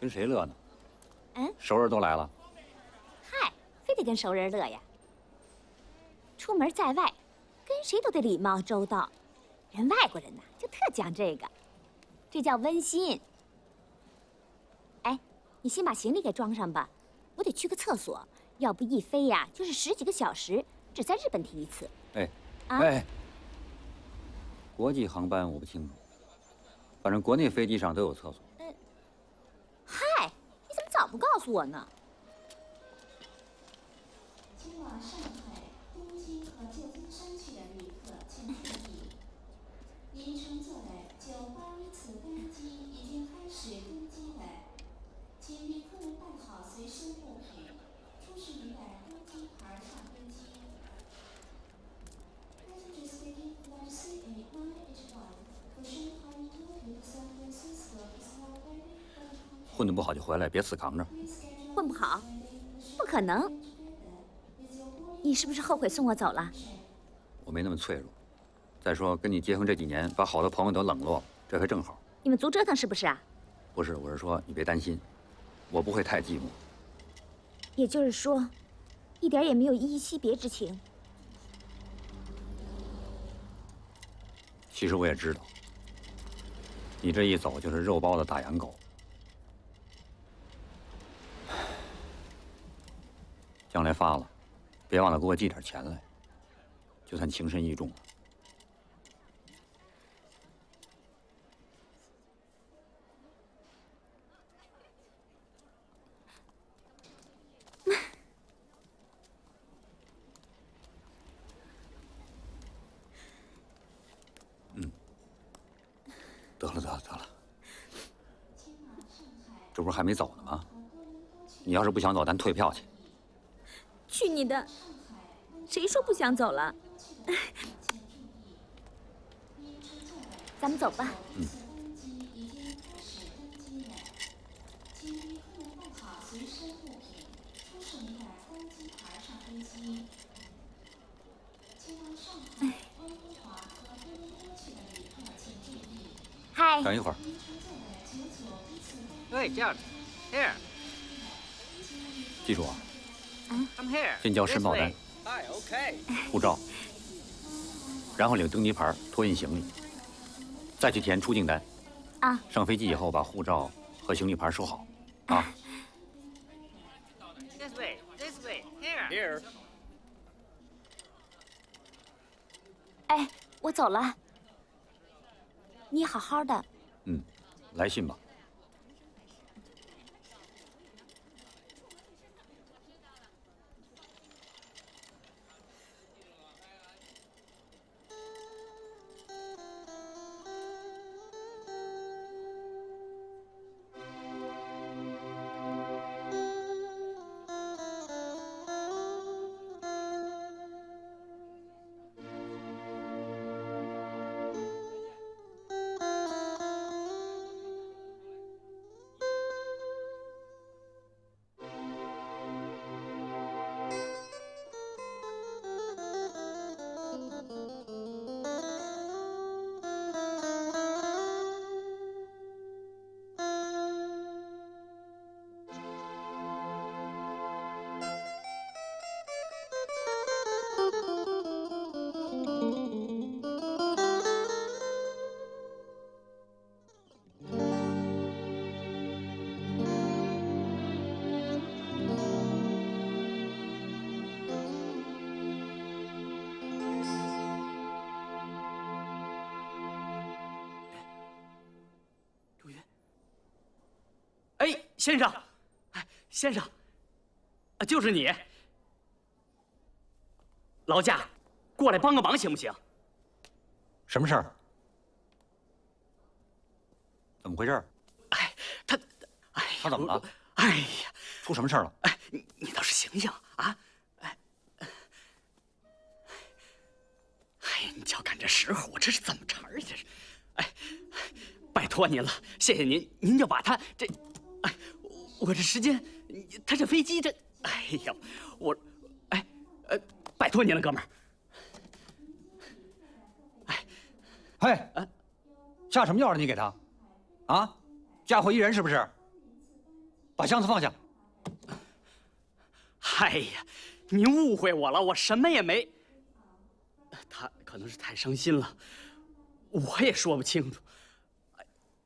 跟谁乐呢？嗯，熟人都来了。嗨，非得跟熟人乐呀？出门在外，跟谁都得礼貌周到，人外国人呐就特讲这个，这叫温馨。哎，你先把行李给装上吧，我得去个厕所，要不一飞呀就是10几个小时，只在日本提一次。哎，啊，哎，国际航班我不清楚，反正国内飞机上都有厕所。嗨，你怎么早不告诉我呢？前往上海、东京和旧金山去的旅客请注意，您乘坐的981次飞机已经开始登机了，请旅客们带好随身物品，出示您的登机牌上飞机。Passenger speaking flight CA981 for Shanghai, Tokyo to San Francisco is now ready for departure. 混得不好就回来，别死扛着。混不好，不可能。你是不是后悔送我走了？我没那么脆弱。再说跟你结婚这几年，把好多朋友都冷落了，这回正好。你们足折腾是不是啊？不是，我是说你别担心，我不会太寂寞。也就是说，一点也没有依依惜别之情。其实我也知道，你这一走就是肉包子打洋狗。将来发了，别忘了给我寄点钱来，就算情深意重了。得了，这不是还没走呢吗？你要是不想走，咱退票去。去你的！谁说不想走了？咱们走吧。嗨。等一会儿。Hey, Jack, here. 记住啊， Come here. 先交申报单、 Hi, okay. 护照，然后领登机牌、托运行李，再去填出境单。啊。上飞机以后把护照和行李牌收好，啊。This way, here. Here. 哎，我走了。你好好的。嗯，来信吧。哎，先生，哎，先生，啊，就是你。劳驾，过来帮个忙行不行？什么事儿？怎么回事？哎，他，哎，他怎么了？哎呀，出什么事儿了？哎，你倒是醒醒啊！哎，哎呀，你瞧，赶这时候，我这是怎么茬儿啊？这是，哎，拜托您了，谢谢您，您就把他这，哎，我这时间，他这飞机这，哎呀，我，哎，拜托您了，哥们儿。嘿，下什么药了？你给他，啊，嫁祸于人是不是？把箱子放下。哎呀，您误会我了，我什么也没。他可能是太伤心了，我也说不清楚。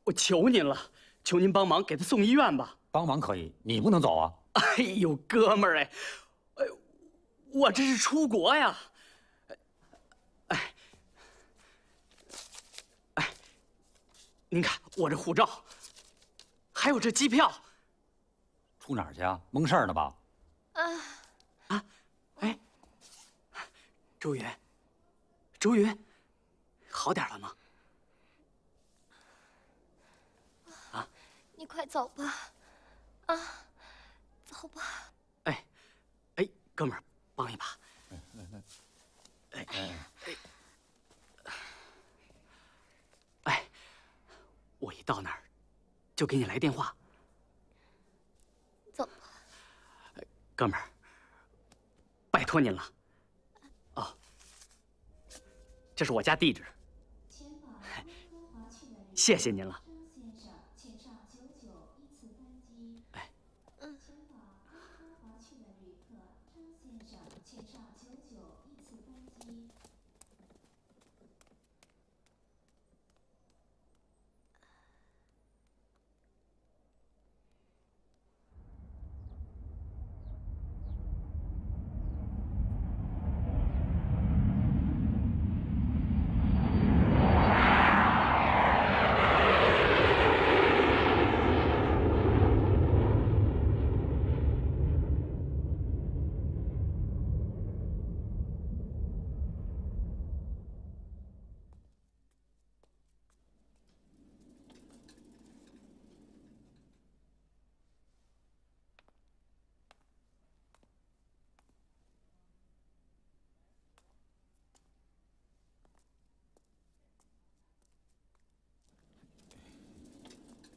我求您了，求您帮忙给他送医院吧。帮忙可以，你不能走啊。哎呦，哥们儿哎，我这是出国呀。您看我这护照，还有这机票。出哪儿去啊？蒙事儿呢吧？哎，周云，周云，好点了吗？你快走吧，走吧。哎，哥们儿，帮一把。我一到那儿，就给你来电话。走吧。哥们儿，拜托您了。哦，这是我家地址。谢谢您了。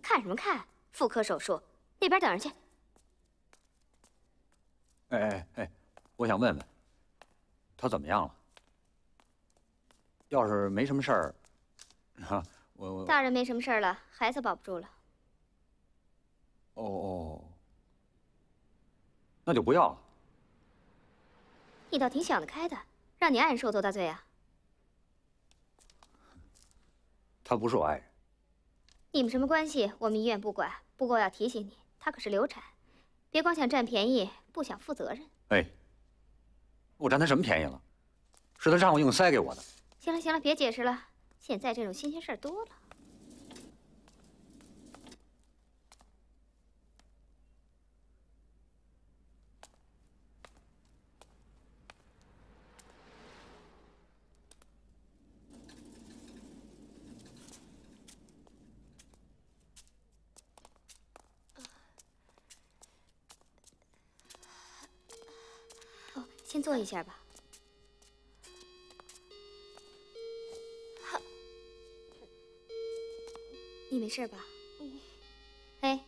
看什么看？妇科手术，那边等着去。哎，我想问问，他怎么样了？要是没什么事儿，啊，我大人没什么事儿了，孩子保不住了。哦，那就不要了。你倒挺想得开的，让你爱人受多大罪啊？他不是我爱人。你们什么关系？我们医院不管。不过我要提醒你，她可是流产，别光想占便宜，不想负责任。哎，我占他什么便宜了？是他丈夫硬塞给我的。行了，别解释了。现在这种新鲜事儿多了。哦，先坐一下吧。你没事吧？哎，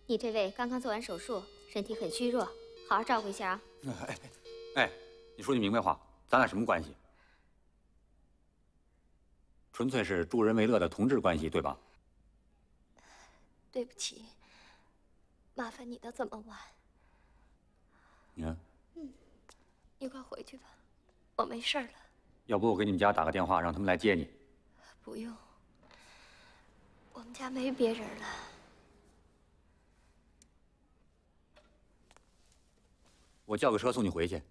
你这位刚刚做完手术，身体很虚弱，好好照顾一下啊。哎，你说句明白话，咱俩什么关系？纯粹是助人为乐的同志关系，对吧？对不起，麻烦你的这么晚。你看，你快回去吧，我没事了。要不我给你们家打个电话，让他们来接你。不用，我们家没别人了。我叫个车送你回去。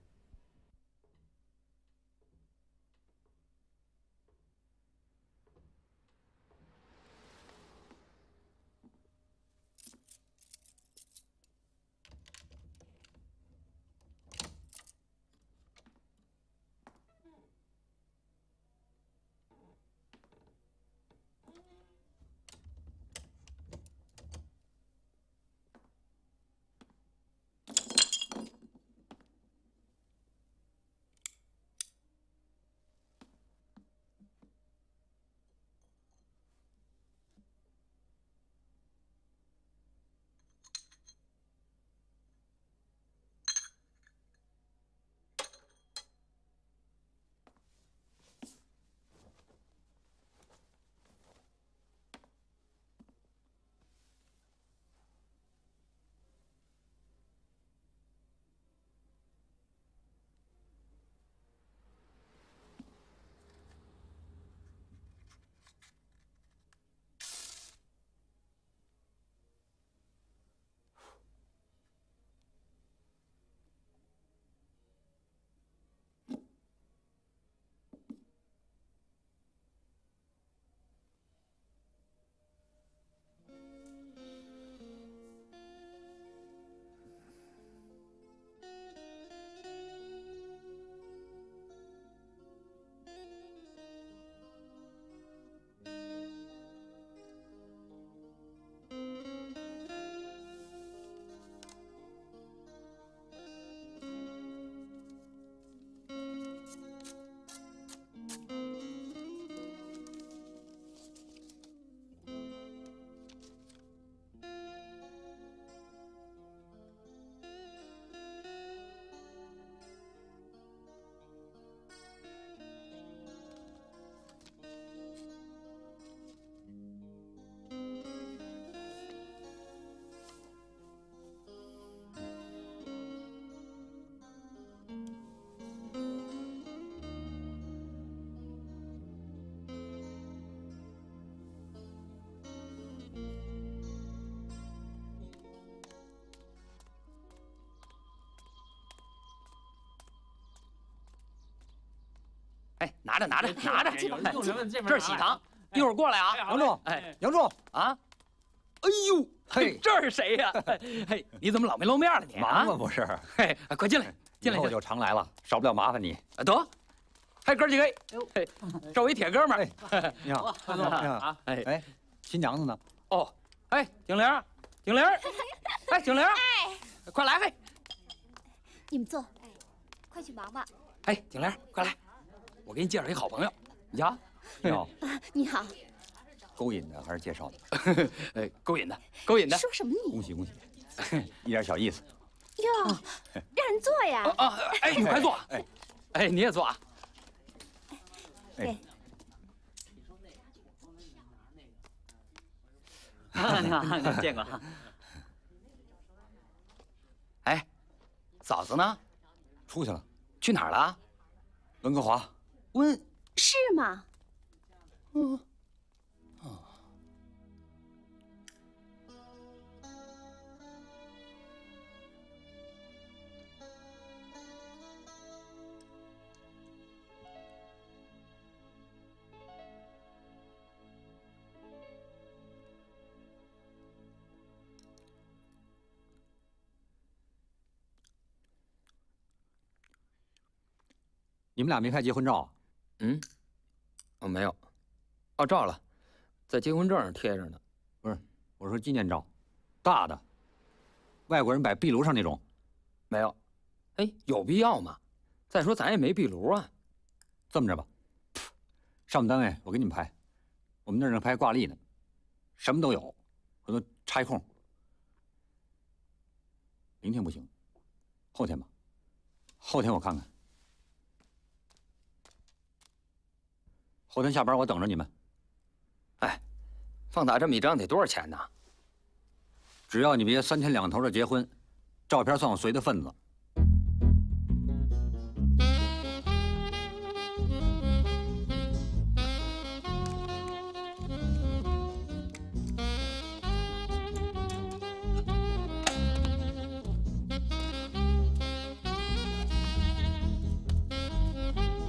哎，拿着拿着拿着，用什么？这边这是喜糖，一会儿过来啊。杨仲，哎，杨仲啊，哎呦，嘿这是谁呀？嘿，你怎么老没露面了你？忙吗？不是，嘿，快进来，进来以后就常来了，少不了麻烦你。得。还哥几个，嘿，这我一铁哥们儿。你好，你好，哎，新娘子呢？哦，哎，景玲，景玲，哎，景玲，哎，快来，嘿，你们坐，哎，快去忙吧。哎，景玲，快来，我给你介绍一好朋友，你瞧，你好，你好，勾引的还是介绍的？哎，勾引的，勾引的。说什么你？恭喜恭喜，一点小意思。哟，让人坐呀。啊，哎，你快坐，哎，你也坐啊。对，你好，见过。哎，嫂子呢？出去了，去哪儿了？温哥华。温。是吗？你们俩没拍结婚照啊？嗯，哦，没有。哦，照了，在结婚证上贴着呢。不是，我说纪念照，大的，外国人摆壁炉上那种。没有。哎，有必要吗？再说咱也没壁炉啊。这么着吧，上我们单位我给你们拍，我们那儿正拍挂历呢，什么都有，我都插一空。明天不行，后天吧，后天我看看。后天下班我等着你们。哎，放大这么一张得多少钱呢？只要你别3天2头的结婚，照片算我随的份子。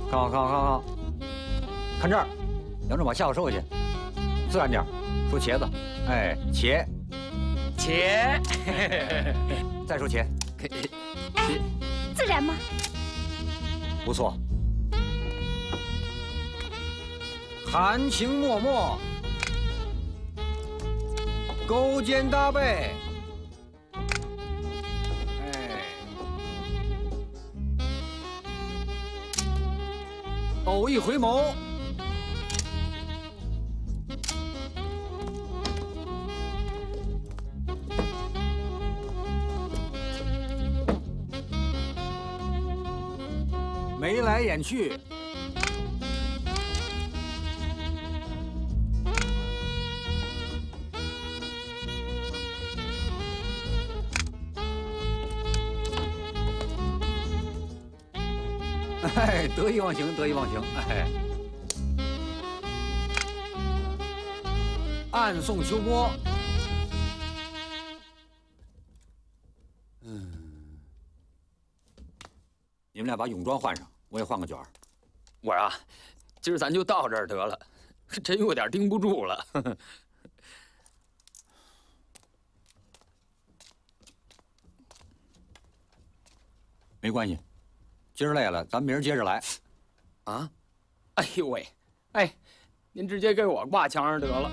看好，看好，看好，看这儿，杨仲把下巴收回去，自然点，说茄子，哎，茄，茄，再说茄，自然吗？不错。含情脉脉，勾肩搭背，哎，偶一回眸。眉来眼去，哎，得意忘形，得意忘形，哎，暗送秋波，你们俩把泳装换上，我也换个卷儿。我啊，今儿咱就到这儿得了，真有点盯不住了。没关系，今儿累了，咱明儿接着来。啊？哎呦喂，哎，您直接给我挂墙上得了。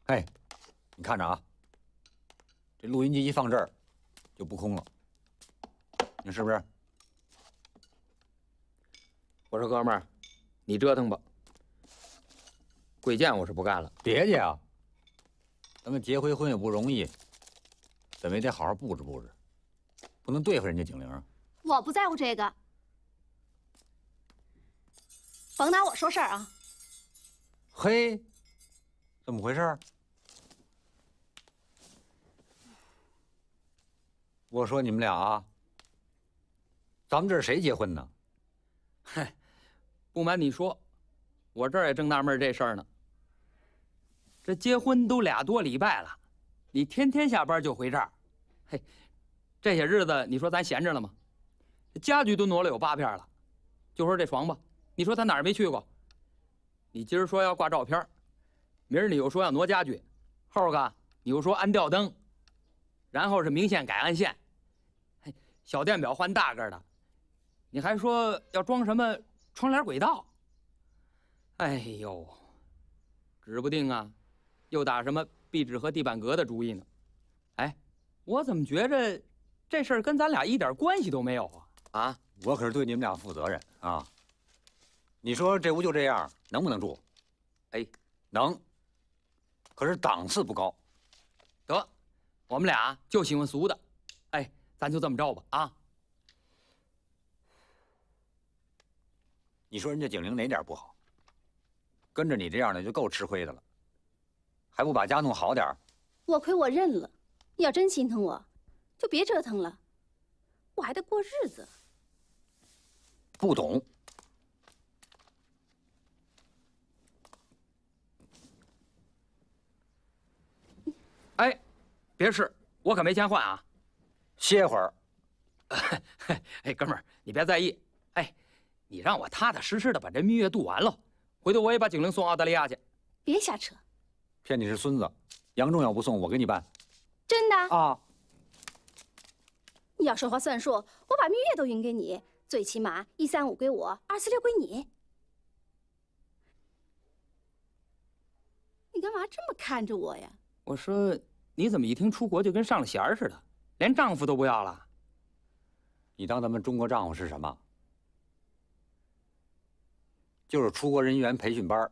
嘿，你看着啊，这录音机一放这儿，就不空了，你是不是？我说哥们儿，你折腾吧，贵贱我是不干了。别介啊，咱们结回婚也不容易，怎么也得好好布置布置，不能对付人家景玲。我不在乎这个，甭拿我说事儿啊。嘿，怎么回事？我说你们俩啊，咱们这是谁结婚呢？嗨，不瞒你说，我这儿也正纳闷这事儿呢。这结婚都2多礼拜了，你天天下班就回这儿，嘿，这些日子你说咱闲着了吗？这家具都挪了有8片了，就说这床吧，你说他哪儿没去过？你今儿说要挂照片，明儿你又说要挪家具，后个你又说安吊灯，然后是明线改暗线，小电表换大个的，你还说要装什么窗帘轨道？哎呦，指不定啊，又打什么壁纸和地板革的主意呢。哎，我怎么觉着这事儿跟咱俩一点关系都没有啊？啊，我可是对你们俩负责任啊！你说这屋就这样，能不能住？哎，能，可是档次不高。得，我们俩就喜欢俗的，哎，咱就这么着吧啊！你说人家景玲哪点不好？跟着你这样的就够吃亏的了，还不把家弄好点儿？我亏我认了，你要真心疼我，就别折腾了，我还得过日子。不懂。哎，别试，我可没钱换啊！歇会儿。哎，哥们儿，你别在意。哎，你让我踏踏实实的把这蜜月度完了，回头我也把景玲送澳大利亚去。别瞎扯！骗你是孙子，杨重要不送，我给你办。真的啊？你要说话算数，我把蜜月都匀给你，最起码135归我，246归你。你干嘛这么看着我呀？我说，你怎么一听出国就跟上了弦儿似的，连丈夫都不要了？你当咱们中国丈夫是什么？就是出国人员培训班。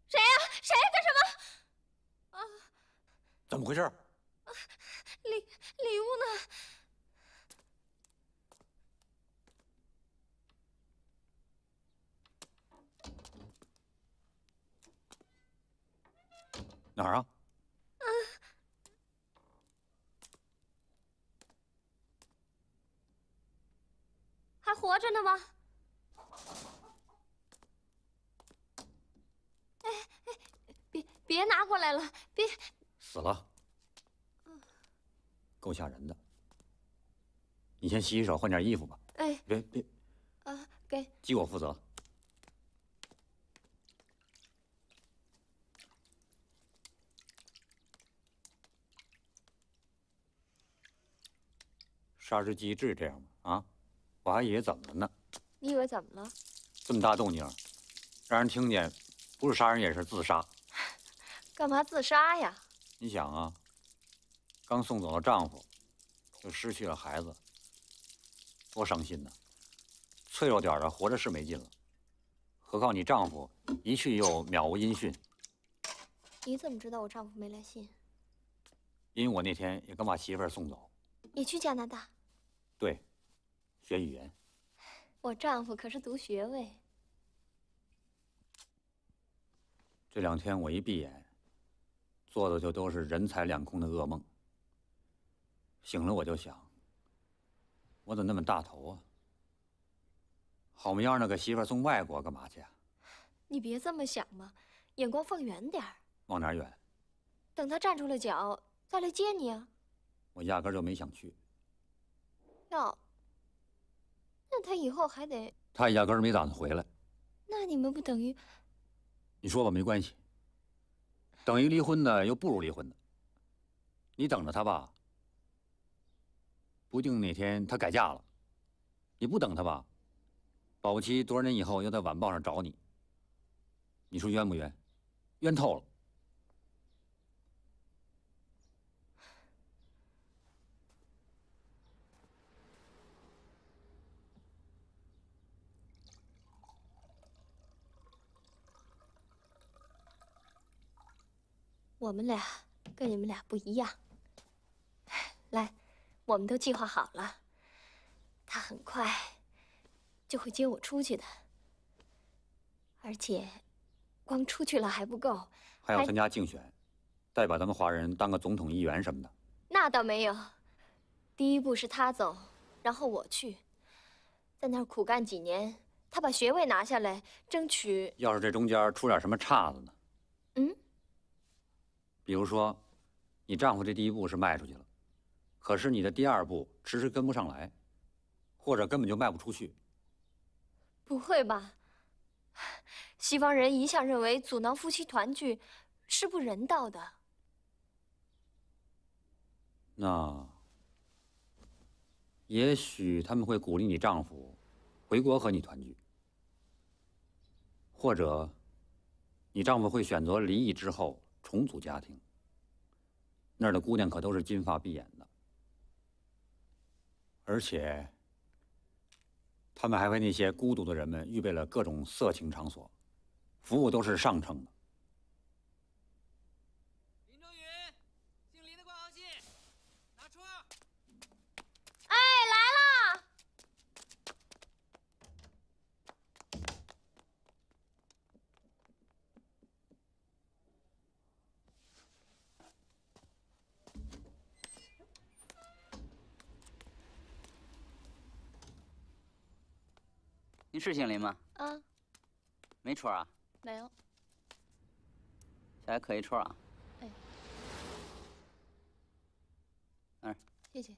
谁呀？谁呀？干什么？啊！怎么回事？礼物呢？哪儿啊？还活着呢吗？别拿过来了，别！死了，够吓人的。你先洗洗手，换件衣服吧。哎，别，啊，给鸡我负责。杀只鸡治这样吗？啊，我还以为怎么了呢。你以为怎么了？这么大动静，让人听见，不是杀人也是自杀。干嘛自杀呀？你想啊，刚送走了丈夫，就失去了孩子，多伤心呐！脆弱点的活着是没劲了，何况你丈夫一去又渺无音讯。你怎么知道我丈夫没来信？因为我那天也刚把媳妇儿送走。你去加拿大？对，学语言。我丈夫可是读学位。这2天我一闭眼，做的就都是人财两空的噩梦。醒了我就想，我怎么那么大头啊？好模样的给媳妇儿送外国干嘛去啊？你别这么想嘛，眼光放远点儿。往哪儿远？等他站住了脚，再来接你啊。我压根儿就没想去。哟，那他以后还得……他压根儿没打算回来。那你们不等于……你说吧，没关系。等于离婚的，又不如离婚的。你等着他吧，不定哪天他改嫁了；你不等他吧，保不齐多少年以后又在晚报上找你。你说冤不冤？冤透了。我们俩跟你们俩不一样。来，我们都计划好了，他很快就会接我出去的。而且，光出去了还不够，还要参加竞选，代表咱们华人当个总统、议员什么的。那倒没有。第一步是他走，然后我去，在那儿苦干几年，他把学位拿下来，争取……要是这中间出点什么岔子呢？嗯。比如说，你丈夫这第一步是迈出去了，可是你的第二步迟迟跟不上来，或者根本就迈不出去。不会吧？西方人一向认为阻挠夫妻团聚是不人道的。那也许他们会鼓励你丈夫回国和你团聚，或者你丈夫会选择离异之后重组家庭。那儿的姑娘可都是金发碧眼的，而且他们还为那些孤独的人们预备了各种色情场所，服务都是上乘的。林周宇，姓林的挂号信，拿出。哎，来了！您是姓林吗？啊，没戳啊？没有。下来刻一戳啊。哎，那儿。谢谢。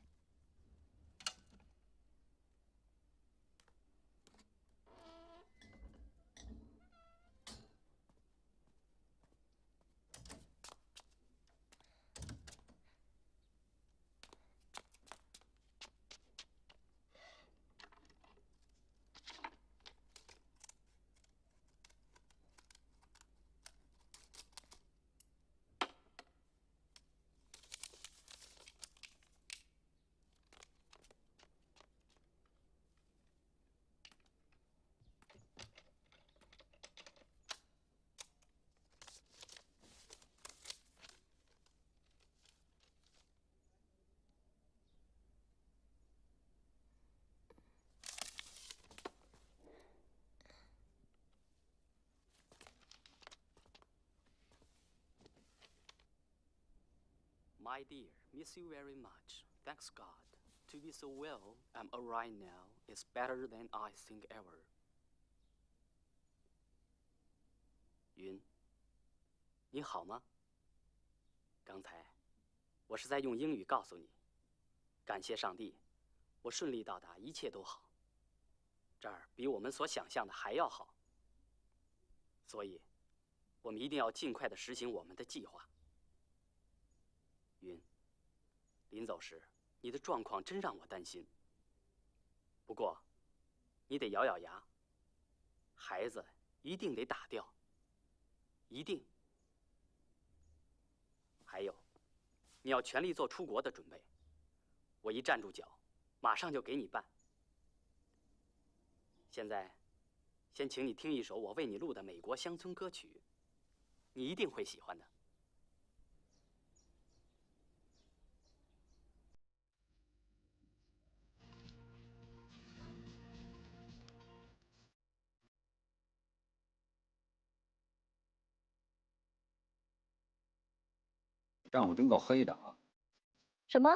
My dear, miss you very much. Thanks God. To be so well, I'm alright now. It's better than I think ever. 云，你好吗？刚才我是在用英语告诉你，感谢上帝，我顺利到达，一切都好。这儿比我们所想象的还要好。所以，我们一定要尽快地实行我们的计划。云，临走时，你的状况真让我担心。不过，你得咬咬牙，孩子一定得打掉，一定。还有，你要全力做出国的准备。我一站住脚，马上就给你办。现在，先请你听一首我为你录的美国乡村歌曲，你一定会喜欢的。丈夫真够黑的啊！什么？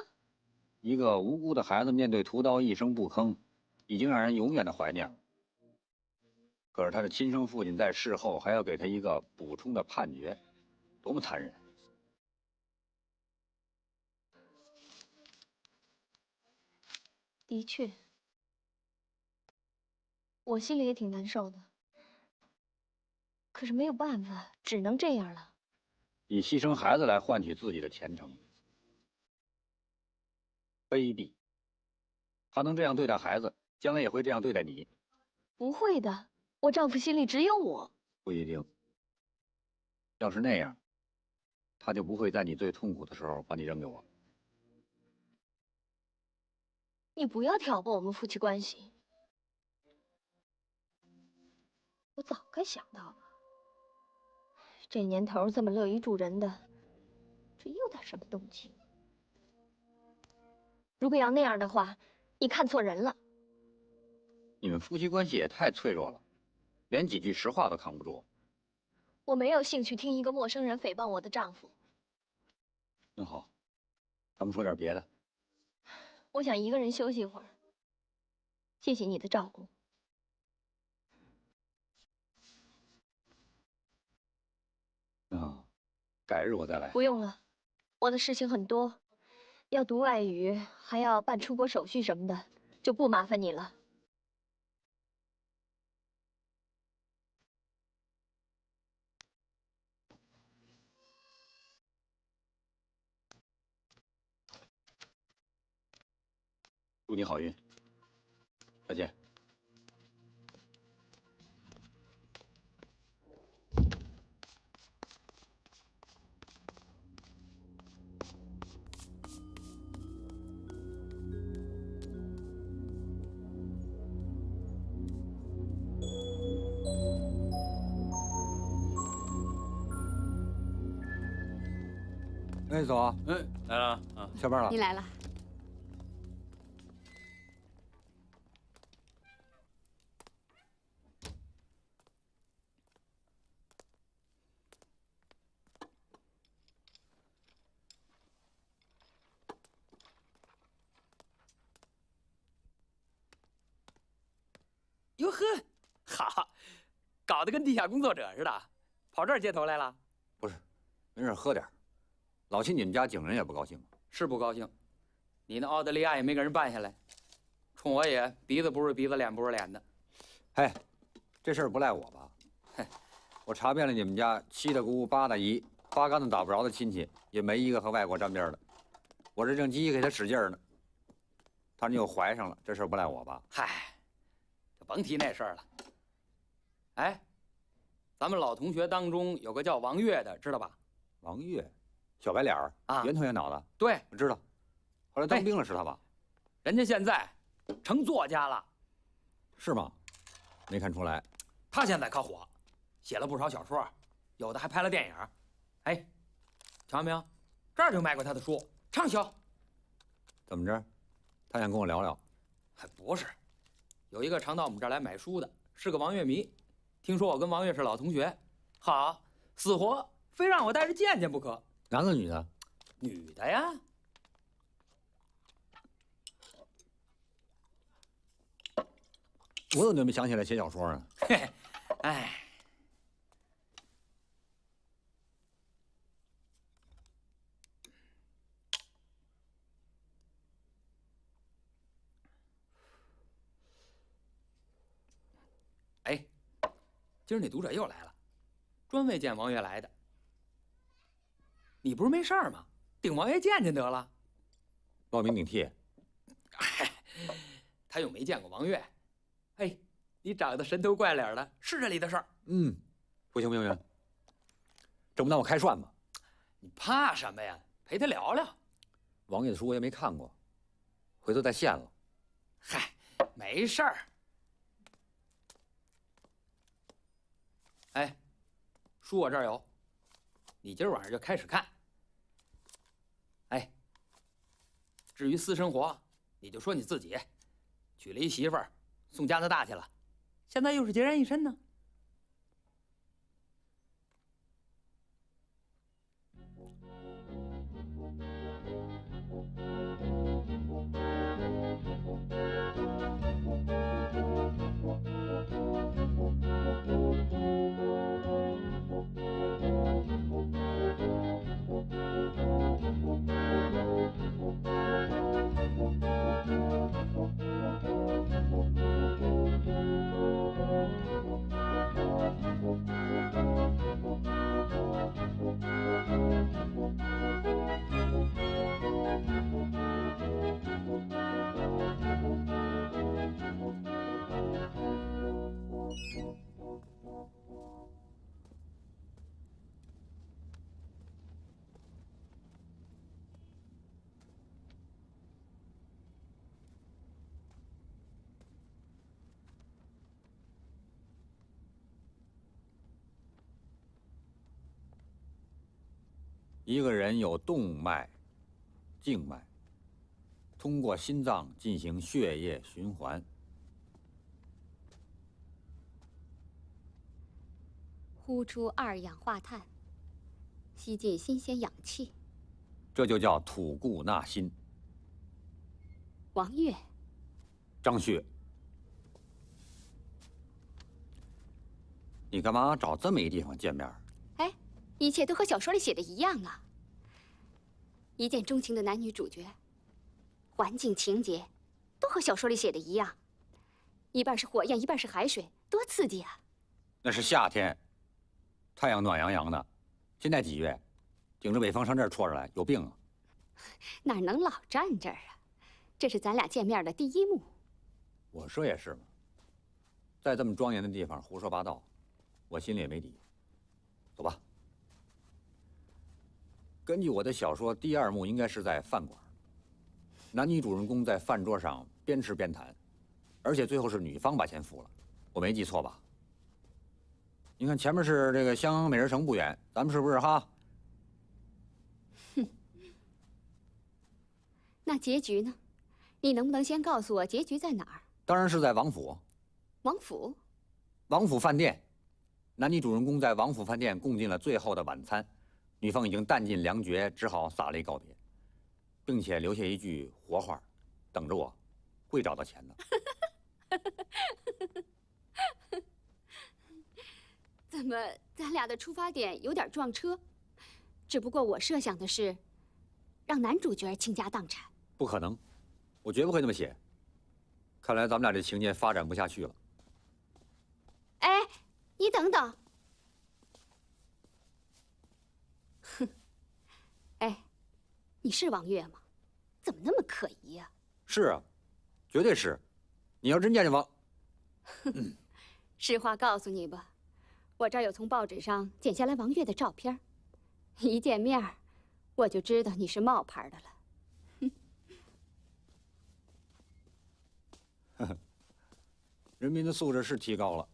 一个无辜的孩子面对屠刀一声不吭，已经让人永远的怀念了。可是他的亲生父亲在事后还要给他一个补充的判决，多么残忍！的确。我心里也挺难受的，可是没有办法，只能这样了。以牺牲孩子来换取自己的前程，卑鄙！他能这样对待孩子，将来也会这样对待你。不会的，我丈夫心里只有我。不一定。要是那样，他就不会在你最痛苦的时候把你扔给我。你不要挑拨我们夫妻关系。我早该想到了，这年头这么乐于助人的，这有点什么动机？如果要那样的话，你看错人了。你们夫妻关系也太脆弱了，连几句实话都扛不住。我没有兴趣听一个陌生人诽谤我的丈夫。那好，咱们说点别的。我想一个人休息一会儿。谢谢你的照顾。那改日我再来。不用了，我的事情很多，要读外语，还要办出国手续什么的，就不麻烦你了。祝你好运，再见。哎，走啊！来了啊，下班了。你来了。哟呵，好，搞得跟地下工作者似的，跑这儿接头来了？不是，没事喝点。老去你们家，景人也不高兴。是不高兴，你那澳大利亚也没给人办下来，冲我也鼻子不是鼻子，脸不是脸的。嘿，这事儿不赖我吧？嘿，我查遍了你们家7大姑8大姨，8竿子打不着的亲戚，也没一个和外国沾边的。我这正积极给他使劲呢，他你又怀上了，这事儿不赖我吧？嗨，就甭提那事儿了。哎，咱们老同学当中有个叫王月的，知道吧？王月，小白脸儿啊，圆头圆脑的。对，我知道。后来当兵了是他吧？人家现在成作家了。是吗？没看出来。他现在可火，写了不少小说，有的还拍了电影。哎，瞧见没有？这儿就卖过他的书，畅销。怎么着？他想跟我聊聊？还不是，有一个常到我们这儿来买书的，是个王月迷。听说我跟王月是老同学，好，死活非让我带着见见不可。男的女的？女的呀。我怎么就没想起来写小说呢？嘿嘿，哎。哎，今儿那读者又来了，专为见王月来的。你不是没事儿吗？顶王爷见见得了。报名顶替。他又没见过王月。哎，你长得神头怪脸的，是这里的事儿。嗯，不行不行，这不当我开涮吗？你怕什么呀？陪他聊聊。王爷的书我也没看过，回头再现了。嗨，没事儿。哎，书我这儿有，你今儿晚上就开始看。哎，至于私生活，你就说你自己娶了一媳妇儿，送加拿大去了，现在又是孑然一身呢。一个人有动脉、静脉，通过心脏进行血液循环。呼出二氧化碳，吸进新鲜氧气。这就叫吐故纳新。王月，张旭，你干嘛找这么一地方见面？哎，一切都和小说里写的一样啊。一见钟情的男女主角，环境情节都和小说里写的一样，一半是火焰，一半是海水，多刺激啊！那是夏天，太阳暖洋洋的。现在几月？顶着北风上这儿戳着来，有病啊！哪能老站这儿啊？这是咱俩见面的第一幕。我说也是嘛，在这么庄严的地方胡说八道，我心里也没底。走吧。根据我的小说，第二幕应该是在饭馆，男女主人公在饭桌上边吃边谈，而且最后是女方把钱付了，我没记错吧？你看前面是这个襄阳美人城不远，咱们是不是哈？哼，那结局呢？你能不能先告诉我结局在哪儿？当然是在王府。王府？王府饭店，男女主人公在王府饭店共进了最后的晚餐，女方已经弹尽粮绝，只好洒泪告别，并且留下一句活话：等着我，会找到钱的。怎么咱俩的出发点有点撞车？只不过我设想的是，让男主角倾家荡产。不可能，我绝不会那么写。看来咱们俩这情节发展不下去了。哎，你等等。哼，哎，你是王月吗？怎么那么可疑呀？是啊，绝对是。你要真见着王，实话告诉你吧，我这儿有从报纸上剪下来王月的照片，一见面我就知道你是冒牌的了。呵呵，人民的素质是提高了。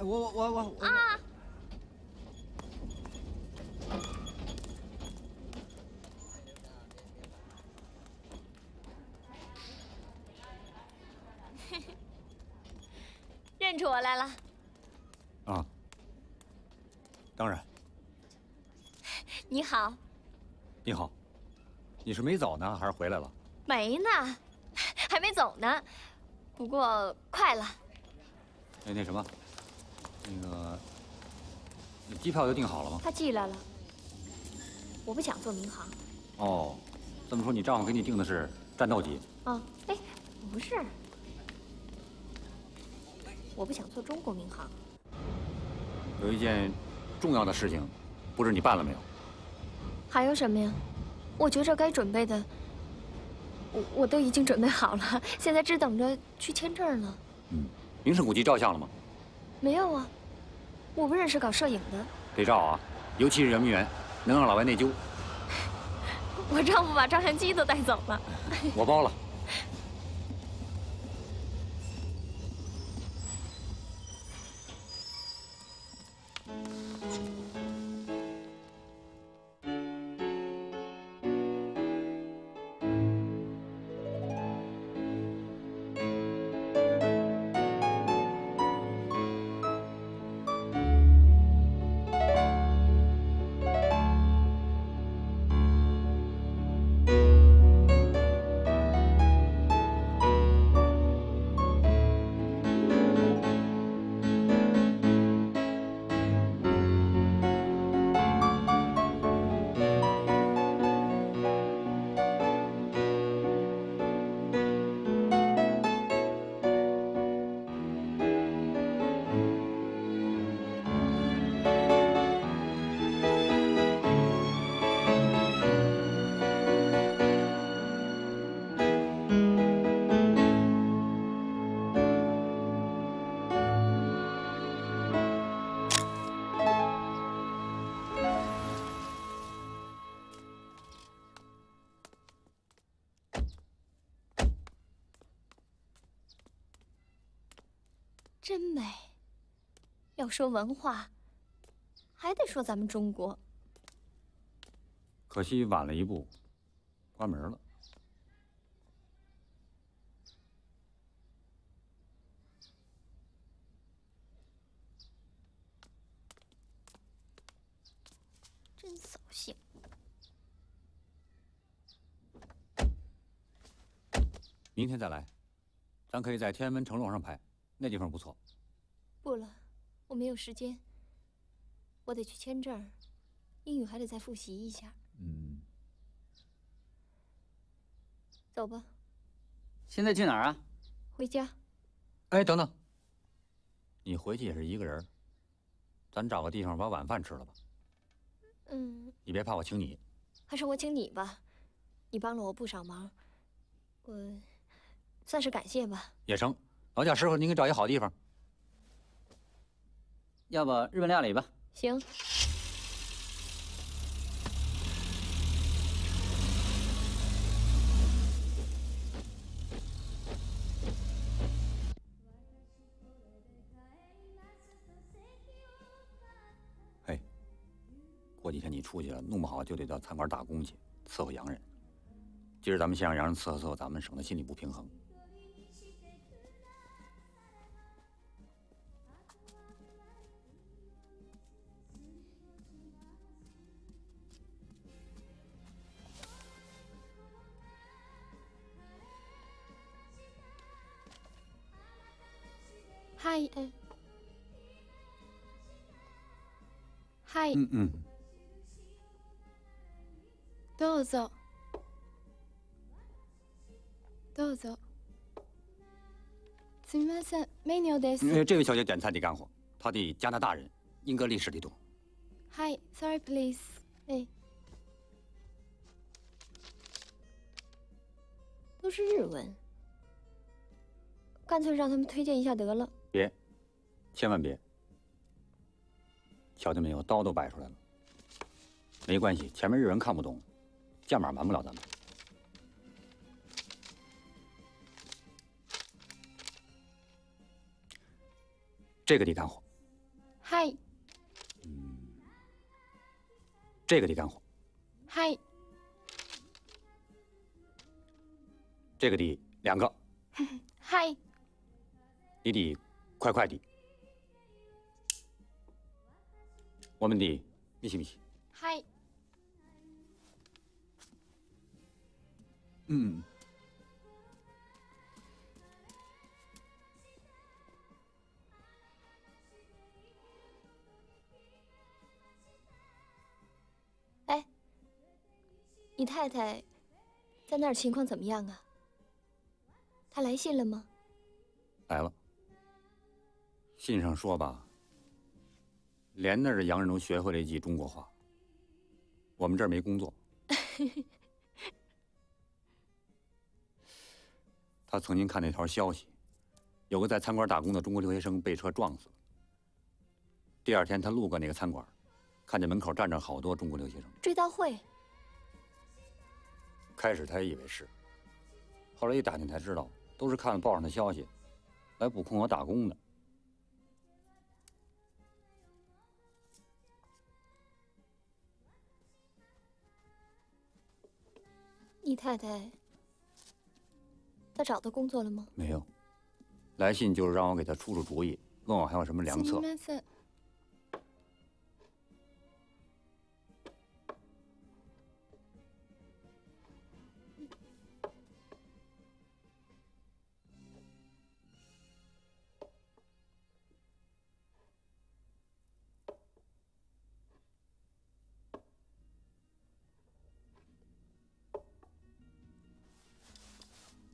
我啊！认出我来了？啊，当然。你好。你好，你是没走呢，还是回来了？没呢，还没走呢，不过快了。那什么，那个，你机票就订好了吗？他寄来了。我不想做民航。哦，这么说你丈夫给你订的是战斗机？啊，哎，不是，我不想做中国民航。有一件重要的事情，不知你办了没有？还有什么呀？我觉着该准备的，我都已经准备好了，现在只等着去签证了。嗯，名胜古迹照相了吗？没有啊，我不认识搞摄影的。得照啊，尤其是人民园，能让老外内疚。我丈夫把照相机都带走了。我包了。真美。要说文化，还得说咱们中国。可惜晚了一步，关门了。真扫兴。明天再来，咱可以在天安门城楼上拍，那地方不错。不了，我没有时间，我得去签证，英语还得再复习一下。走吧。现在去哪儿啊？回家。哎，等等，你回去也是一个人，咱找个地方把晚饭吃了吧。你别怕我请你。还是我请你吧，你帮了我不少忙，我算是感谢吧。也成，劳驾师傅，您给找一好地方。要不日本料理吧？行。嘿，过几天你出去了，弄不好就得到餐馆打工去伺候洋人。今儿咱们先让洋人伺候咱们，省得心里不平衡。嗨，嗨。どうぞ。どうぞ。すみません、メニューです。这位小姐点菜的干活，她的加拿大人，英格利士的多。嗨 ，sorry please。哎，都是日文，干脆让他们推荐一下得了。别，千万别！瞧见没有，刀都摆出来了。没关系，前面日文看不懂，价码瞒不了咱们。这个得干活。嗨。这个得干活。嗨。这个得2个。嗨。你得快快的。我们得密西密西。嗨。哎，你太太在那儿情况怎么样啊？她来信了吗？来了。信上说吧，连那儿的洋人都学会了一句中国话。我们这儿没工作。他曾经看那条消息，有个在餐馆打工的中国留学生被车撞死了。第二天他路过那个餐馆，看见门口站着好多中国留学生。追悼会。开始他也以为是，后来一打听才知道，都是看了报上的消息，来补空我打工的。你太太，她找到工作了吗？没有，来信就是让我给他出出主意，问我还有什么良策。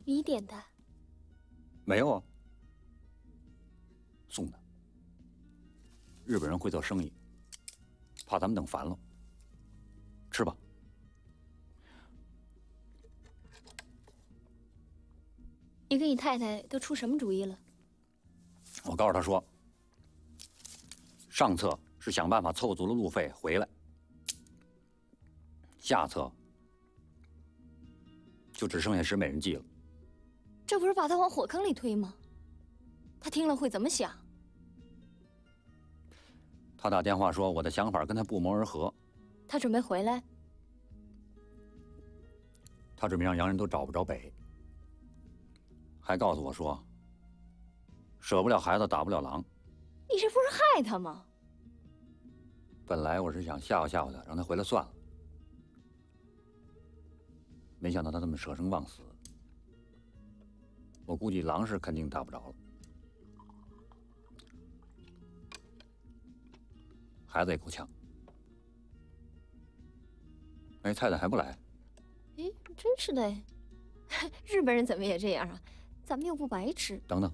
你点的？没有啊，送的。日本人会做生意，怕咱们等烦了。吃吧。你跟你太太都出什么主意了？我告诉他说，上策是想办法凑足了路费回来，下策就只剩下石美人计了。这不是把他往火坑里推吗？他听了会怎么想？他打电话说我的想法跟他不谋而合。他准备回来？他准备让洋人都找不着北，还告诉我说，舍不了孩子打不了狼。你这不是害他吗？本来我是想吓唬吓唬他，让他回来算了，没想到他这么舍生忘死。我估计狼是肯定打不着了，孩子也够呛。哎，菜菜还不来？哎，真是的哎，日本人怎么也这样啊？咱们又不白吃。等等，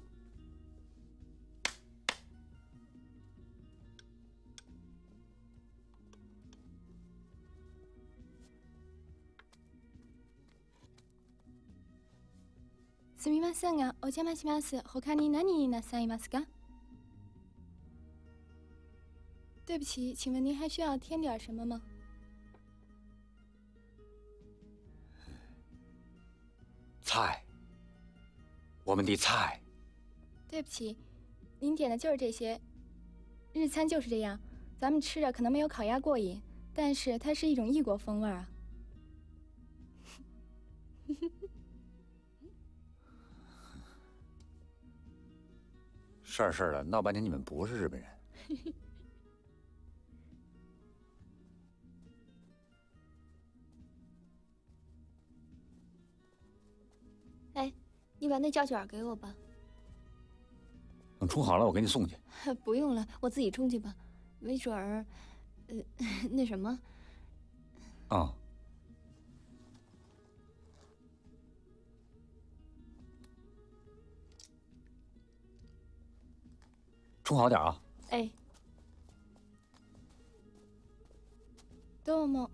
すみませんが、お邪魔します。他に何になさいますか？对不起，请问您还需要添点什么吗？菜，我们的菜。对不起，您点的就是这些。日餐就是这样，咱们吃着可能没有烤鸭过瘾，但是它是一种异国风味啊。事儿事儿的，闹半天你们不是日本人。哎，你把那胶卷给我吧。等冲好了，我给你送去。不用了，我自己冲去吧。没准儿，那什么。啊。冲好点啊！哎。どうも。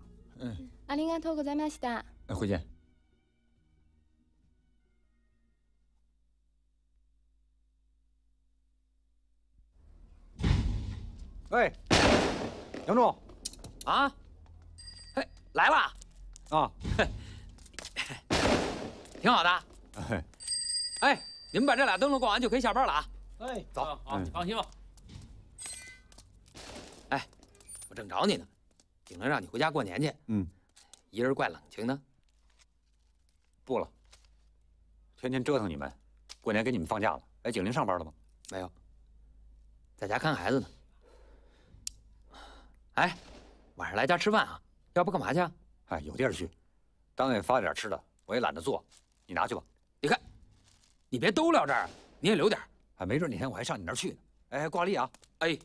ありがとうございました。哎，回见。喂，杨仲。啊？嘿，来了。啊。挺好的。哎，你们把这俩灯笼挂完就可以下班了啊。哎，走啊，你放心吧。哎，我正找你呢，顶着让你回家过年去。一人怪冷清的。不了，天天折腾你们，过年给你们放假了。哎，景林上班了吗？没有，在家看孩子呢。哎，晚上来家吃饭啊？要不干嘛去？哎，有地儿去。单位发点吃的，我也懒得做，你拿去吧。你看，你别都撂这儿，你也留点。哎，没准哪天我还上你那儿去呢。哎，挂历啊！哎。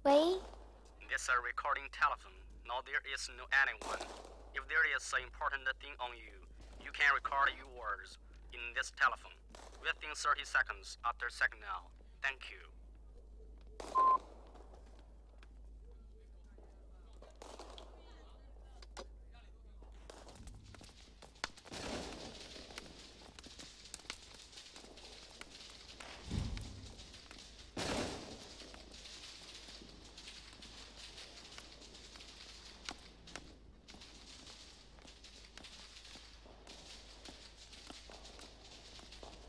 喂。This is a recording telephone. Now there is no anyone. If there is an important thing on you, you can record your words. in this telephone within 30 seconds after signal. Thank you.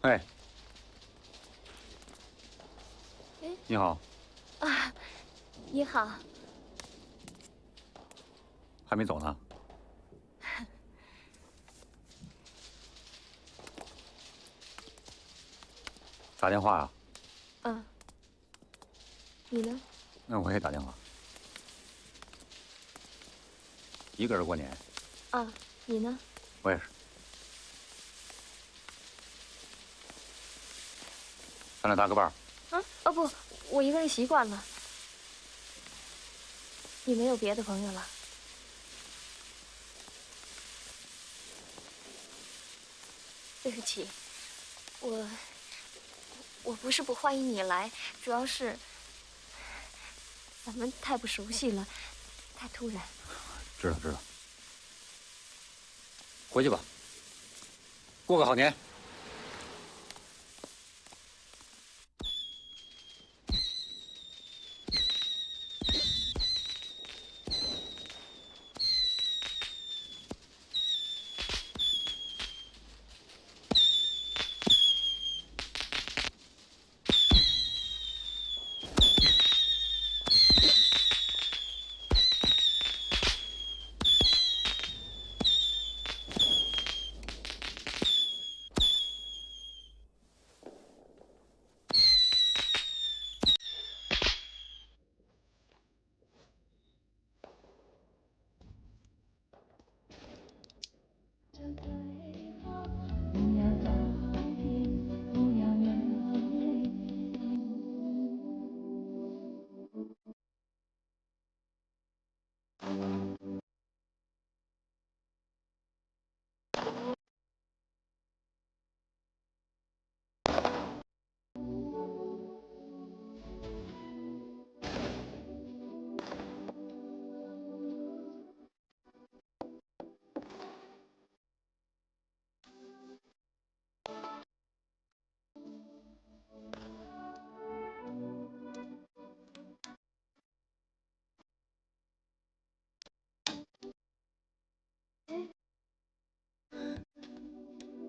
哎，你好，啊，你好。还没走呢？打电话啊？嗯。你呢？那我也打电话。一个人过年？啊，你呢？我也是。咱俩搭个伴儿。啊？哦不，我一个人习惯了。你没有别的朋友了？对不起，我不是不欢迎你来，主要是咱们太不熟悉了，太突然。知道。回去吧，过个好年。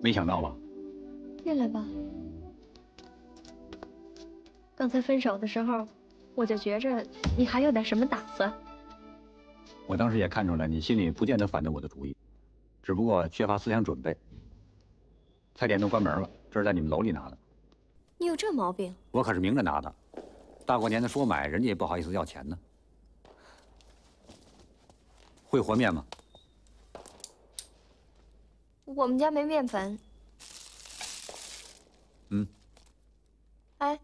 没想到吧？进来吧。刚才分手的时候，我就觉着你还有点什么打算。我当时也看出来，你心里不见得反对我的主意，只不过缺乏思想准备。菜店都关门了，这是在你们楼里拿的。你有这毛病？我可是明着拿的，大过年的说买，人家也不好意思要钱呢。会和面吗？我们家没面粉。嗯。哎，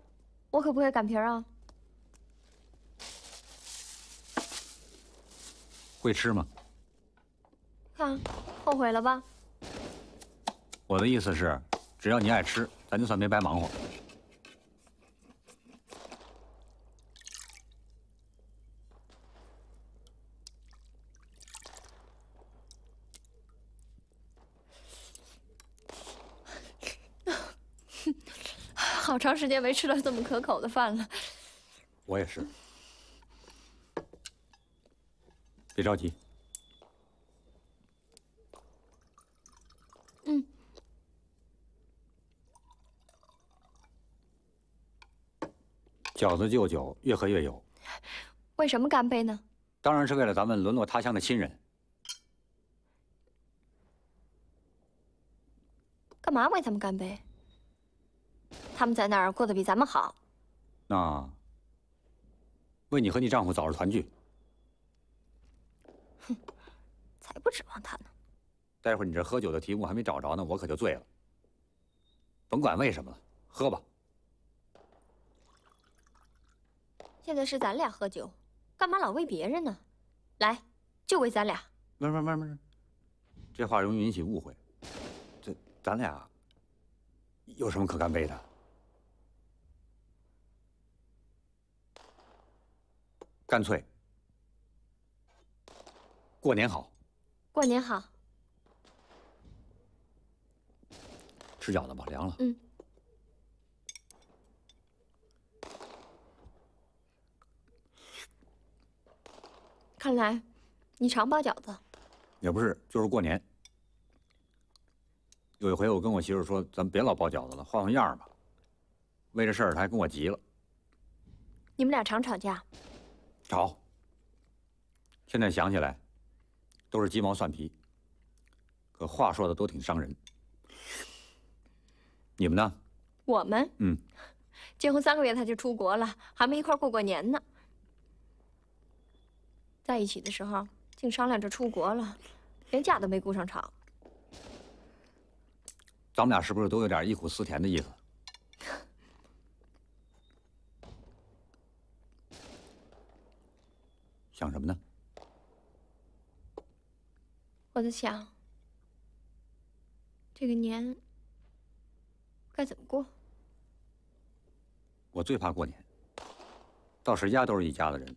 我可不会擀皮啊。会吃吗？看，后悔了吧？我的意思是，只要你爱吃，咱就算没白忙活。好长时间没吃到这么可口的饭了。我也是。别着急。嗯。饺子就酒，越喝越有。为什么干杯呢？当然是为了咱们沦落他乡的亲人。干嘛为他们干杯？他们在那儿过得比咱们好。那为你和你丈夫早日团聚。哼，才不指望他呢。待会儿你这喝酒的题目还没找着呢，我可就醉了。甭管为什么了，喝吧。现在是咱俩喝酒，干嘛老为别人呢？来，就为咱俩。不是，这话容易引起误会。咱俩有什么可干杯的？干脆过年好。过年好。吃饺子吧，凉了。嗯。看来你常包饺子。也不是，就是过年。有一回我跟我媳妇说，咱们别老包饺子了，换换样吧。为这事儿，她还跟我急了。你们俩常吵架？吵。现在想起来，都是鸡毛蒜皮。可话说的都挺伤人。你们呢？我们？嗯。结婚3个月他就出国了，还没一块过年呢。在一起的时候，竟商量着出国了，连架都没顾上吵。咱们俩是不是都有点忆苦思甜的意思？想什么呢？我在想，这个年该怎么过？我最怕过年，到谁家都是一家子人。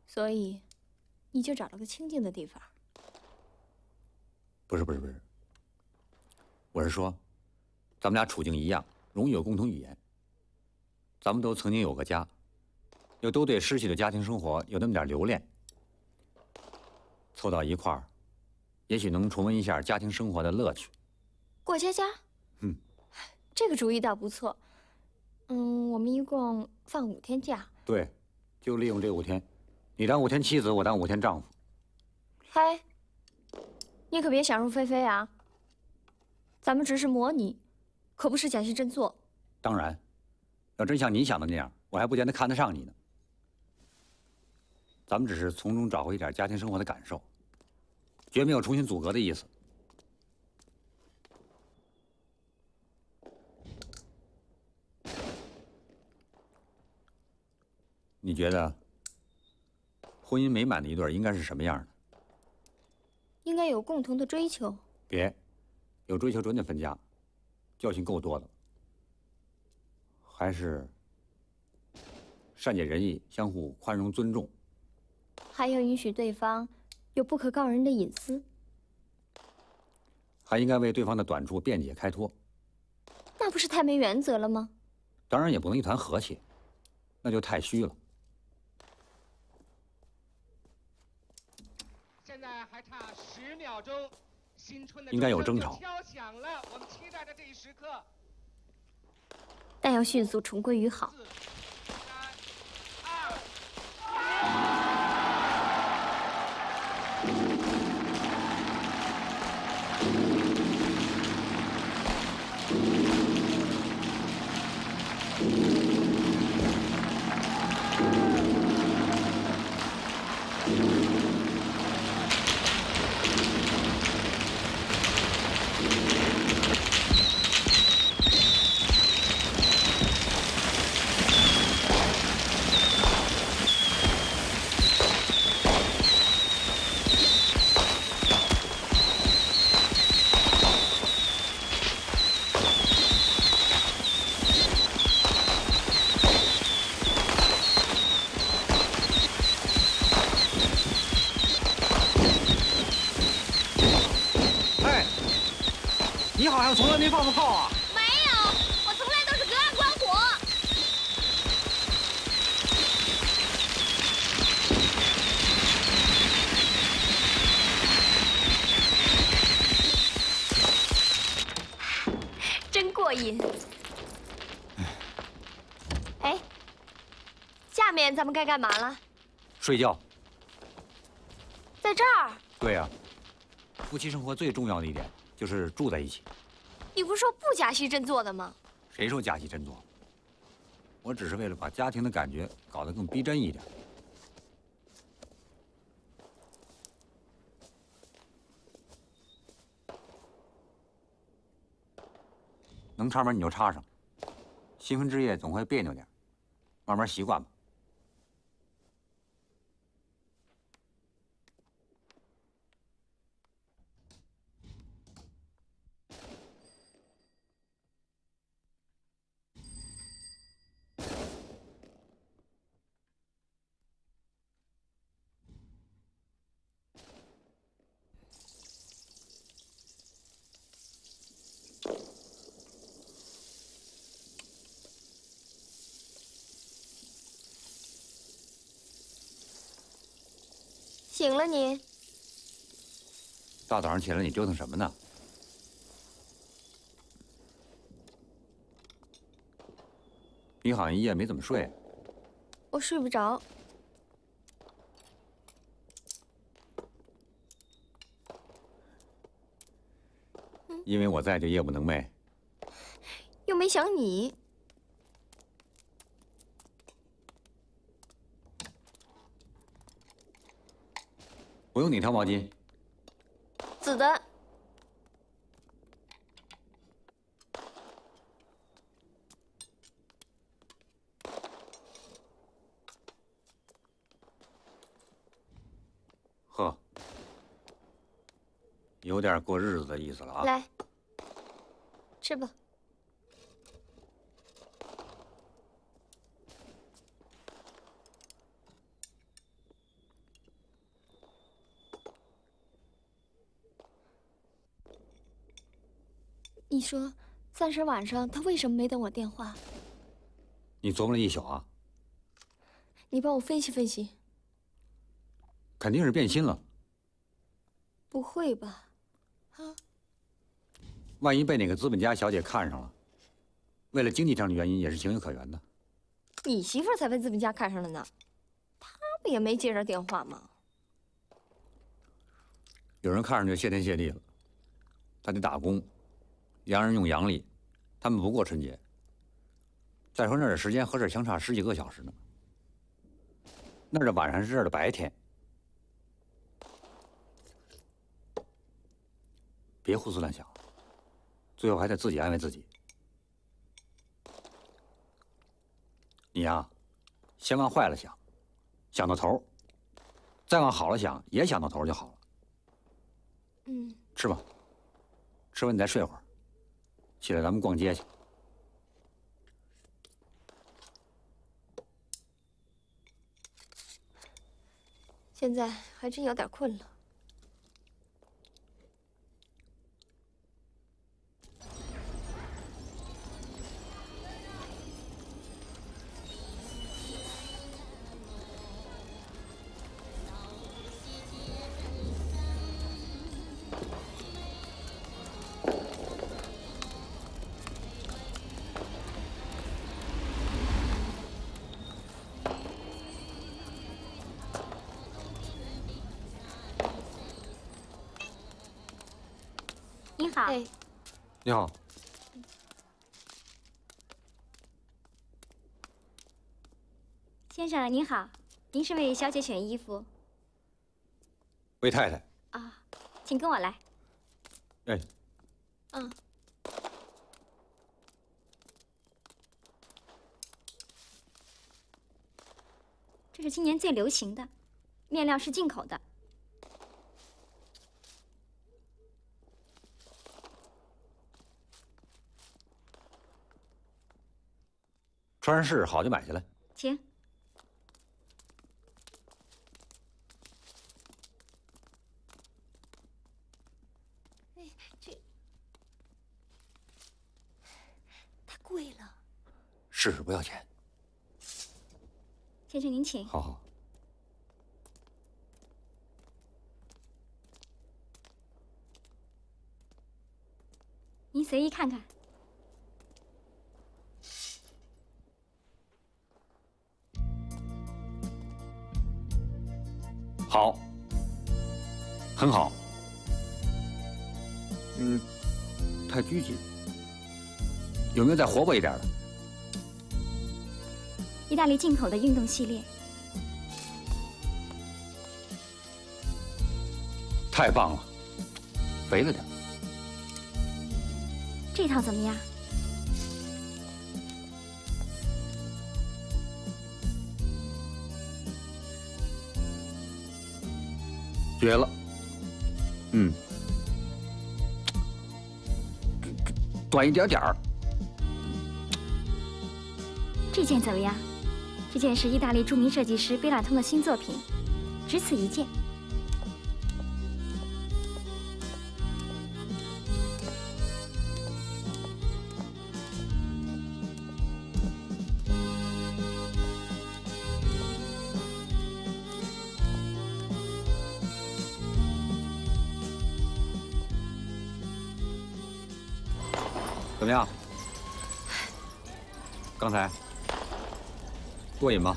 所以，你就找了个清静的地方。不是，我是说，咱们俩处境一样，容易有共同语言。咱们都曾经有个家，又都对失去的家庭生活有那么点留恋，凑到一块儿，也许能重温一下家庭生活的乐趣。过家家？嗯，这个主意倒不错。我们一共放5天假。对，就利用这5天，你当5天妻子，我当5天丈夫。嘿，你可别想入非非啊！咱们只是模拟，可不是假戏真做。当然，要真像你想的那样，我还不见得看得上你呢。咱们只是从中找回一点家庭生活的感受，绝没有重新阻隔的意思。你觉得，婚姻美满的一对应该是什么样的？应该有共同的追求。别，有追求准得分家，教训够多的。还是善解人意，相互宽容尊重。还要允许对方有不可告人的隐私。还应该为对方的短处辩解开脱。那不是太没原则了吗？当然也不能一团和气，那就太虚了。现在还差10秒钟，新春的应该有争吵。敲响了，我们期待着这一时刻。但要迅速重归于好。你好像从来没放过炮啊！没有，我从来都是隔岸观火。真过瘾。哎，下面咱们该干嘛了？睡觉。在这儿？对呀，夫妻生活最重要的一点就是住在一起。你不是说不假戏真做的吗？谁说假戏真做？我只是为了把家庭的感觉搞得更逼真一点。能插门你就插上，新婚之夜总会别扭点，慢慢习惯吧。醒了你？大早上起来你折腾什么呢？你好像一夜没怎么睡。我睡不着。因为我在就夜不能寐。又没想你。我用哪条毛巾？紫的。呵，有点过日子的意思了啊。来，吃吧。你说30晚上他为什么没等我电话？你琢磨了一宿啊？你帮我分析分析。肯定是变心了。不会吧？啊？万一被哪个资本家小姐看上了，为了经济上的原因也是情有可原的。你媳妇儿才被资本家看上了呢，他不也没接着电话吗？有人看上就谢天谢地了，他得打工，洋人用阳历，他们不过春节。再说那儿的时间和这儿相差10几个小时呢，那儿的晚上是这儿的白天。别胡思乱想，最后还得自己安慰自己。你呀，先往坏了想，想到头，再往好了想，也想到头就好了。嗯。吃吧，吃完你再睡会儿，起来咱们逛街去。现在还真有点困了。您好。哎，你好。先生您好，您是为小姐选衣服魏太太。啊？请跟我来。哎。嗯。这是今年最流行的，面料是进口的。穿上试试好就买下来。请。哎，这太贵了。试试不要钱。先生您请。好好。您随意看看。好，很好。太拘谨。有没有再活泼一点的？意大利进口的运动系列。太棒了，肥了点。这套怎么样？绝了。短一点点儿。这件怎么样？这件是意大利著名设计师贝纳通的新作品，只此一件。怎么样？刚才过瘾吗？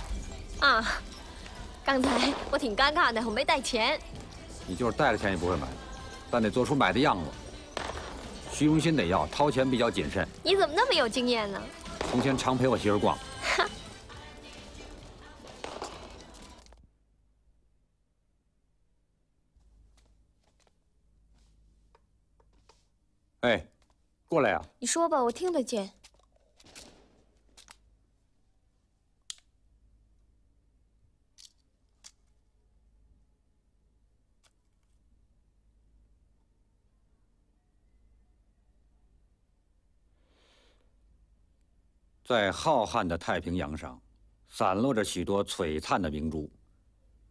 啊，刚才我挺尴尬的，我没带钱。你就是带了钱也不会买，但得做出买的样子。虚荣心得要，掏钱比较谨慎。你怎么那么有经验呢？从前常陪我媳妇逛。哎，过来呀！你说吧，我听得见。在浩瀚的太平洋上，散落着许多璀璨的明珠，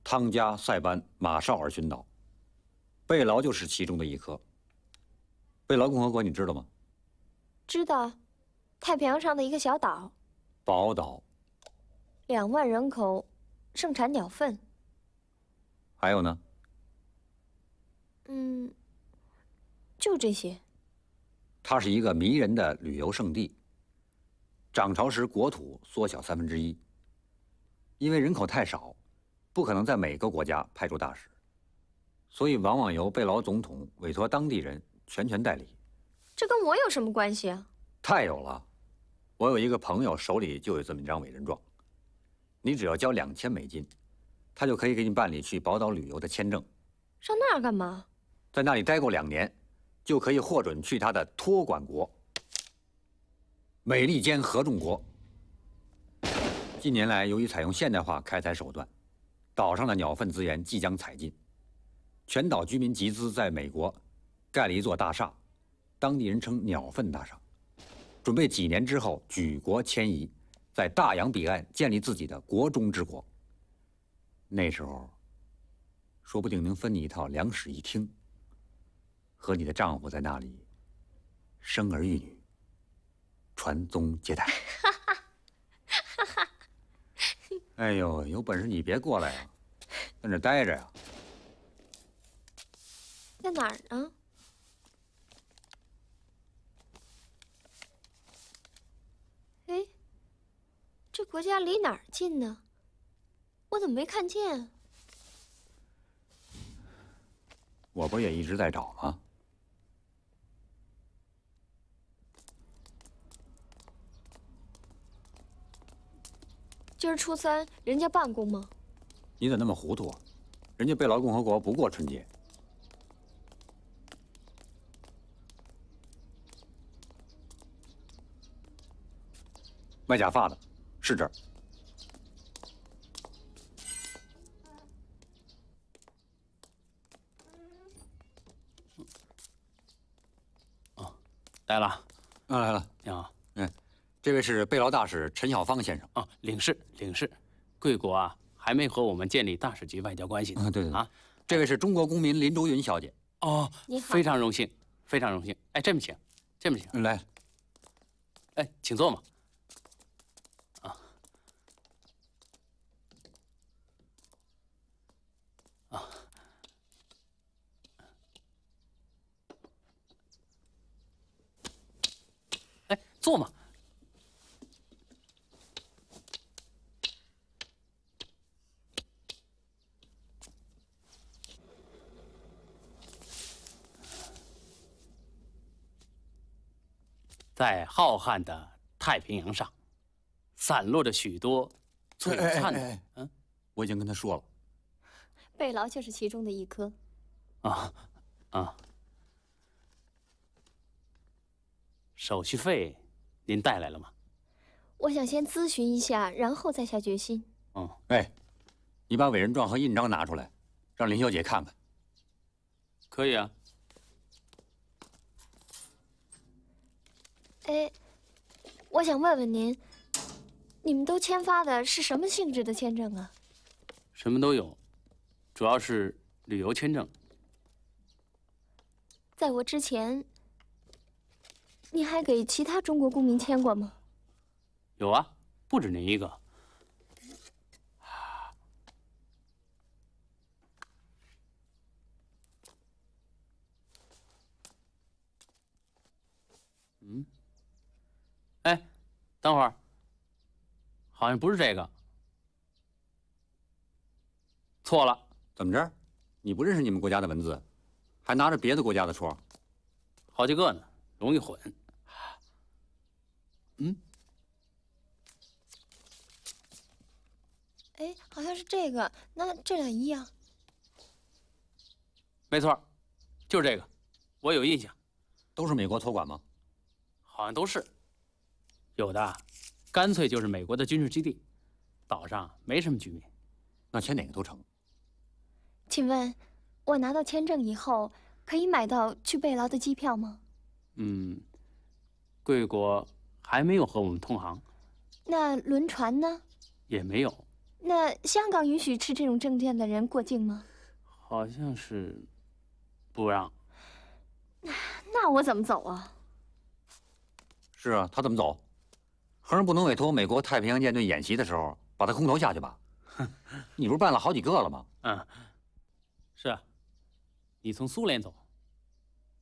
汤加、塞班、马绍尔群岛，贝劳就是其中的一颗。贝劳共和国你知道吗？知道，太平洋上的一个小岛，宝岛。2万人口，盛产鸟粪。还有呢？就这些。它是一个迷人的旅游胜地。涨潮时国土缩小1/3，因为人口太少，不可能在每个国家派驻大使，所以往往由贝劳总统委托当地人全权代理。这跟我有什么关系啊？太有了！我有一个朋友手里就有这么一张委任状，你只要交$2000，他就可以给你办理去宝岛旅游的签证。上那儿干嘛？在那里待够2年，就可以获准去他的托管国——美利坚合众国。近年来，由于采用现代化开采手段，岛上的鸟粪资源即将采尽，全岛居民集资在美国盖了一座大厦，当地人称“鸟粪大厦”，准备几年之后举国迁移，在大洋彼岸建立自己的国中之国。那时候，说不定能分你一套2室1厅，和你的丈夫在那里生儿育女，传宗接代。哎呦，有本事你别过来呀，在那待着呀。在哪儿呢？哎，这国家离哪儿近呢？我怎么没看见？我不也一直在找吗？今儿初3，人家办公吗？你怎么那么糊涂啊？人家贝劳共和国不过春节。卖假发的，是这儿。来了。来了。你好。这位是贝劳大使陈晓芳先生。领事。贵国啊，还没和我们建立大使级外交关系呢。对。这位是中国公民林竹云小姐。你好。非常荣幸，非常荣幸。哎，这么请。来。哎，请坐嘛。哎，坐嘛。在浩瀚的太平洋上，散落着许多璀璨的。我已经跟他说了。贝劳就是其中的一颗。手续费您带来了吗？我想先咨询一下，然后再下决心。你把委任状和印章拿出来，让林小姐看看。可以啊。哎，我想问问您，你们都签发的是什么性质的签证啊？什么都有，主要是旅游签证。在我之前，你还给其他中国公民签过吗？有啊，不止您一个。等会儿，好像不是这个。错了，怎么着？你不认识你们国家的文字，还拿着别的国家的戳？好几个呢，容易混。嗯，哎，好像是这个，那这俩一样。没错，就是这个，我有印象。都是美国托管吗？好像都是。有的，干脆就是美国的军事基地，岛上没什么居民。那签哪个都成。请问，我拿到签证以后，可以买到去贝劳的机票吗？贵国还没有和我们通航，那轮船呢？也没有，那香港允许持这种证件的人过境吗？好像是不让。那我怎么走啊？是啊，他怎么走？横是不能委托美国太平洋舰队演习的时候把他空投下去吧？你不是办了好几个了吗？是啊，你从苏联走，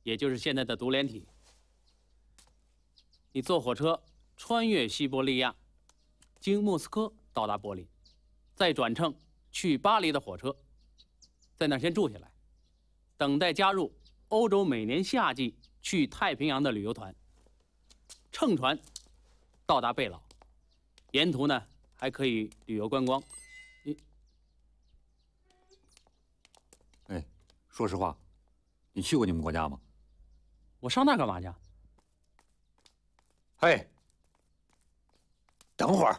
也就是现在的独联体。你坐火车穿越西伯利亚，经莫斯科到达柏林，再转乘去巴黎的火车，在那儿先住下来，等待加入欧洲每年夏季去太平洋的旅游团。乘船到达贝劳，沿途呢还可以旅游观光。哎，说实话，你去过你们国家吗？我上那儿干嘛去？嘿，等会儿。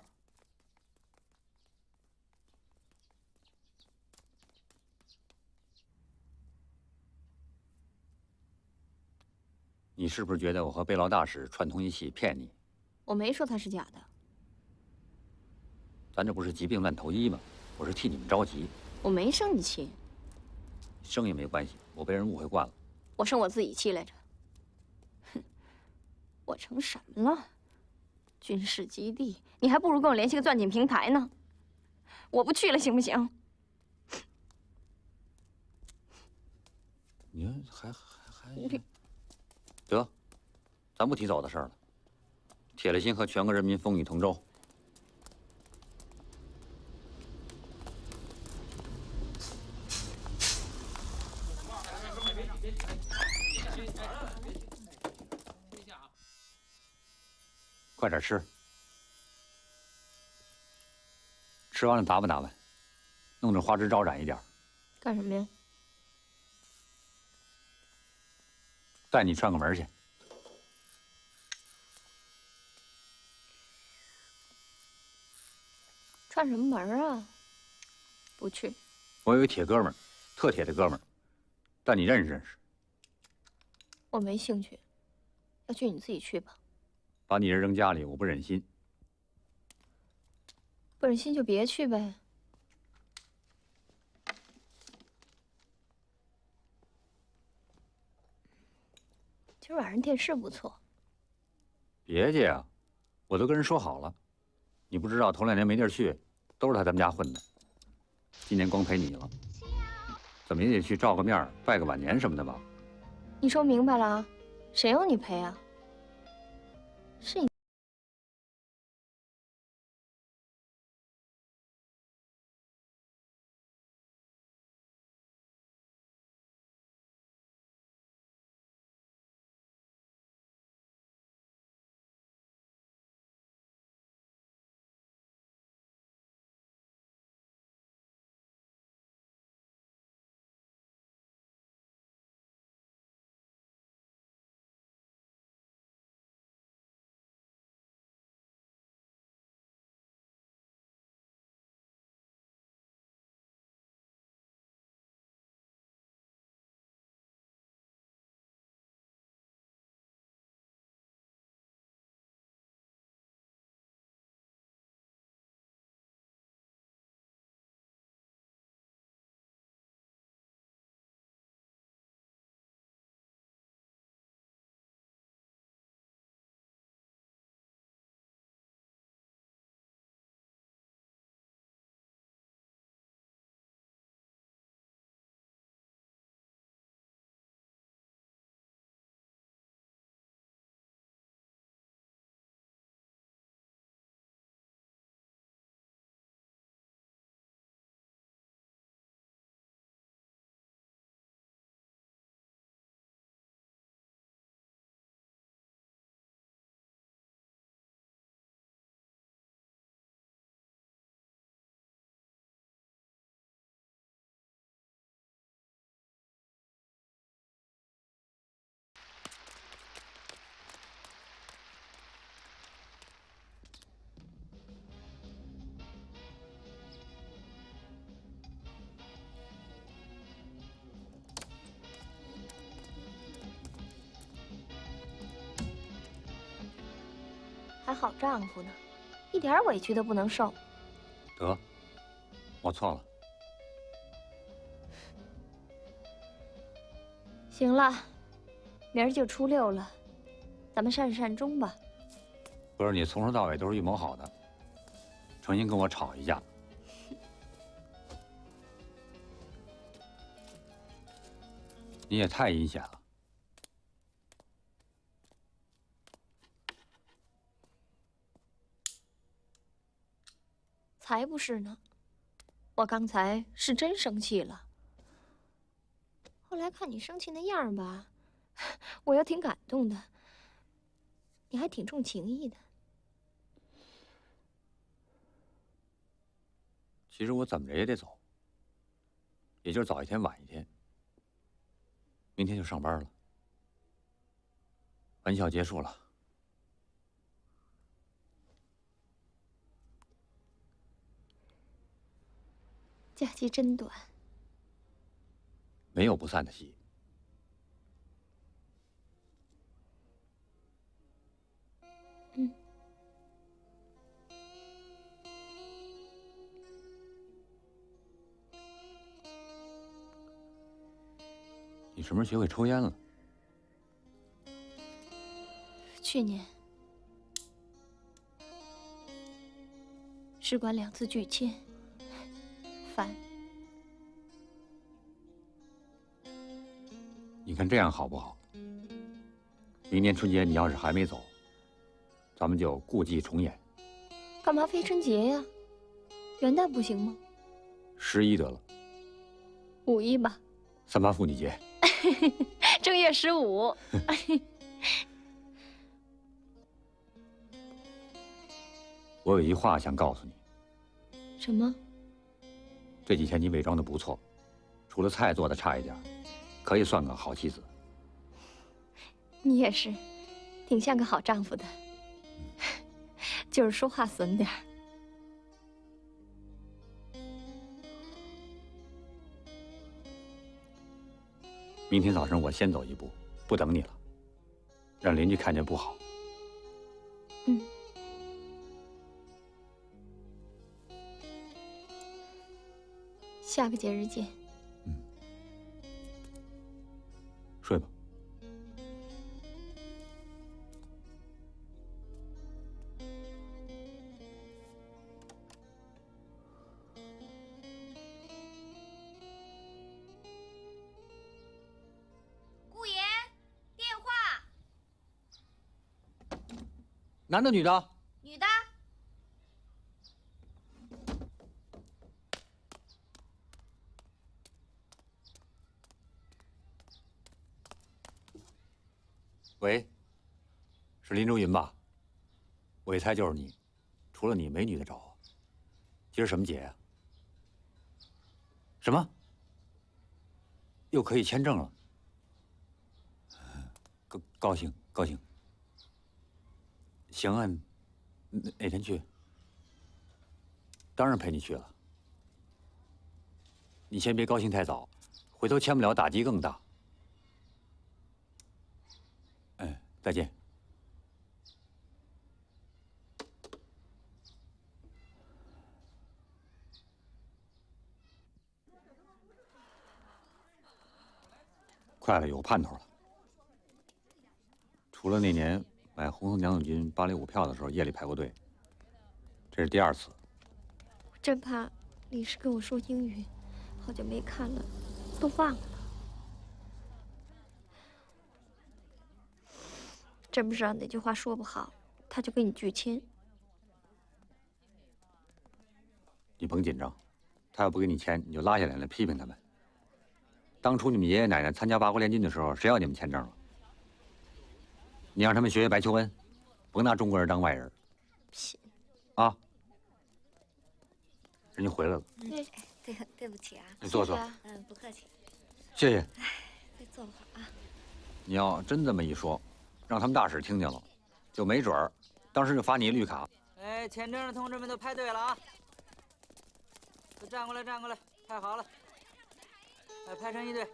你是不是觉得我和贝劳大使串通一气骗你？我没说他是假的。咱这不是疾病乱投医吗？我是替你们着急。我没生你气，生也没关系，我被人误会惯了。我生我自己气来着。哼，我成什么了？军事基地，你还不如跟我联系个钻井平台呢。我不去了，行不行？你还得，咱不提走的事儿了。铁了心和全国人民风雨同舟。快点吃，吃完了打扮打扮，弄得花枝招展一点。干什么呀？带你串个门去。串什么门啊？不去。我有一铁哥们儿，特铁的哥们儿，带你认识认识。我没兴趣，要去你自己去吧。把你人扔家里，我不忍心。不忍心就别去呗。今儿晚上电视不错。别介啊，我都跟人说好了。你不知道，头2年没地儿去，都是他们家混的。今年光陪你了，怎么也得去照个面，拜个晚年什么的吧？你说明白了，谁要你陪啊？是你。还好丈夫呢，一点委屈都不能受。得，我错了。行了，明儿就初6了，咱们善始善终吧。不是你从头到尾都是预谋好的，诚心跟我吵一架。你也太阴险了。才不是呢，我刚才是真生气了。后来看你生气那样吧，我又挺感动的。你还挺重情义的。其实我怎么着也得走，也就是早一天晚一天。明天就上班了。玩笑结束了。假期真短。没有不散的席。嗯。你什么时候学会抽烟了？去年，使馆2次拒签，烦。你看这样好不好？明年春节你要是还没走，咱们就故伎重演。干嘛非春节呀？元旦不行吗11得了。5一吧。3·8妇女节。正月15。我有一句话想告诉你。什么？这几天你伪装的不错，除了菜做的差一点，可以算个好妻子。你也是，挺像个好丈夫的，就是说话损点儿。明天早上我先走一步，不等你了，让邻居看见不好。嗯。下个节日见。睡吧。顾爷，电话。男的女的？女的。喂，是林周云吧？我一猜就是你，除了你没女的找我。今儿什么节呀？什么？又可以签证了？高兴高兴。行啊，哪天去？当然陪你去了。你先别高兴太早，回头签不了，打击更大。再见。快了，有盼头了。除了那年买红色娘子军芭蕾舞票的时候夜里排过队，这是第2次。我真怕李师跟我说英语，好久没看了，都忘了。真不知道哪句话说不好，他就给你拒签。你甭紧张，他要不给你签，你就拉下脸来批评他们。当初你们爷爷奶奶参加八国联军的时候，谁要你们签证了？你让他们学学白求恩，甭拿中国人当外人。啊！人家回来了。对不起啊。你坐坐。不客气。谢谢。再坐会儿啊。你要真这么一说，让他们大使听见了，就没准儿，当时就发你一绿卡。哎，签证的同志们都排队了啊！都站过来，站过来，排好了。来，排成一队。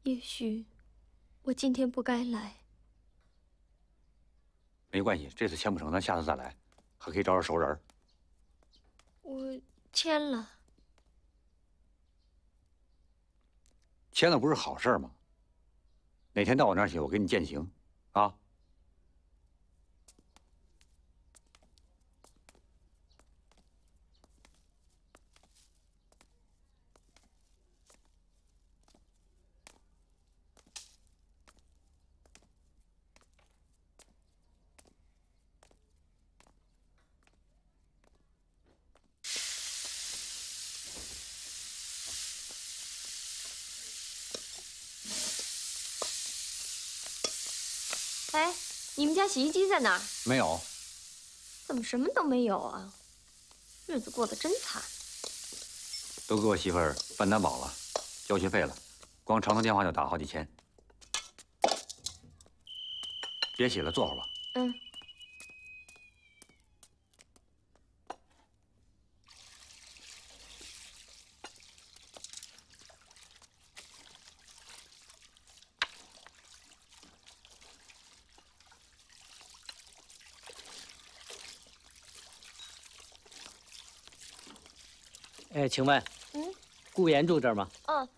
也许我今天不该来。没关系，这次签不成，咱下次再来，还可以找找熟人。我签了。签了不是好事吗？哪天到我那儿去，我给你践行，啊？哎，你们家洗衣机在哪儿？没有。怎么什么都没有啊？日子过得真惨。都给我媳妇儿办担保了，交学费了，光长途电话就打好几千。别洗了，坐会儿吧。嗯。哎，请问，顾言住这儿吗？嗯，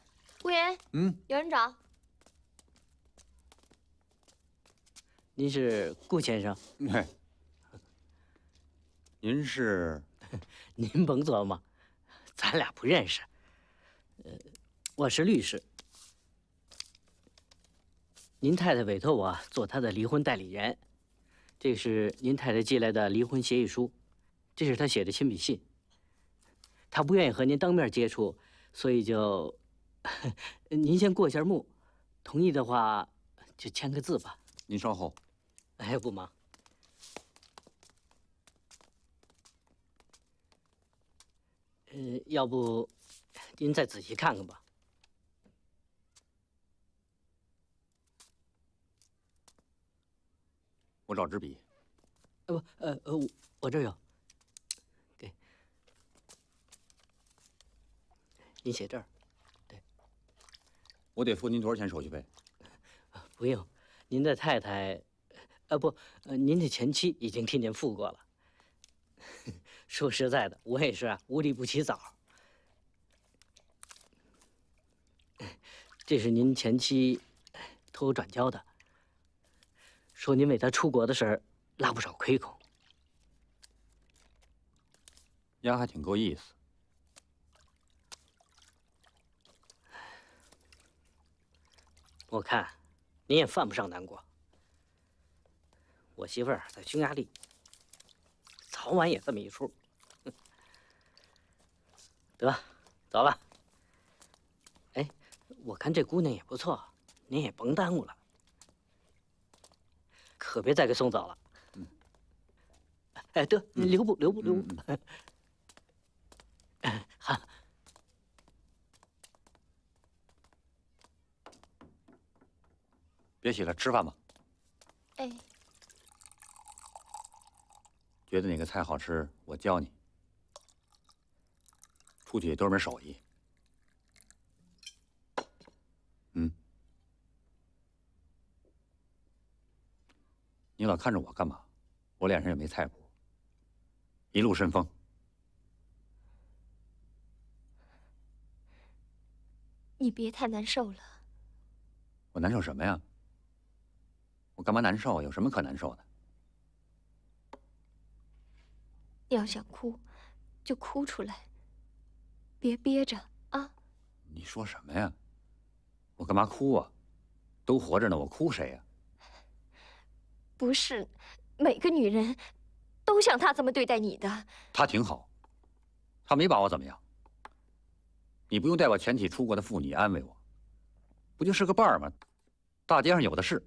顾言，有人找。您是顾先生？您是？您甭琢磨，咱俩不认识。我是律师。您太太委托我做她的离婚代理人。这是您太太寄来的离婚协议书，这是她写的亲笔信。她不愿意和您当面接触，所以就您先过一下目，同意的话就签个字吧。您稍后。哎，不忙。要不您再仔细看看吧。我找支笔。我这儿有。给。您写这儿。对。我得付您多少钱手续费？不用，您的太太，您的前妻已经替您付过了。说实在的，我也是无利不起早。这是您前妻托我转交的，说您为她出国的事儿拉不少亏空。丫还挺够意思。我看您也犯不上难过。我媳妇儿在匈牙利，早晚也这么一出。得，走了。哎，我看这姑娘也不错，您也甭耽误了，可别再给送走了。哎，得，留步。好。别洗了，吃饭吧。哎。觉得哪个菜好吃，我教你。出去都是门手艺。你老看着我干嘛？我脸上也没菜谱。一路顺风。你别太难受了。我难受什么呀？我干嘛难受？有什么可难受的？你要想哭，就哭出来，别憋着啊！你说什么呀？我干嘛哭啊？都活着呢，我哭谁呀？不是每个女人都像他这么对待你的。他挺好，他没把我怎么样。你不用带我全体出国的妇女安慰我，不就是个伴儿吗？大街上有的是。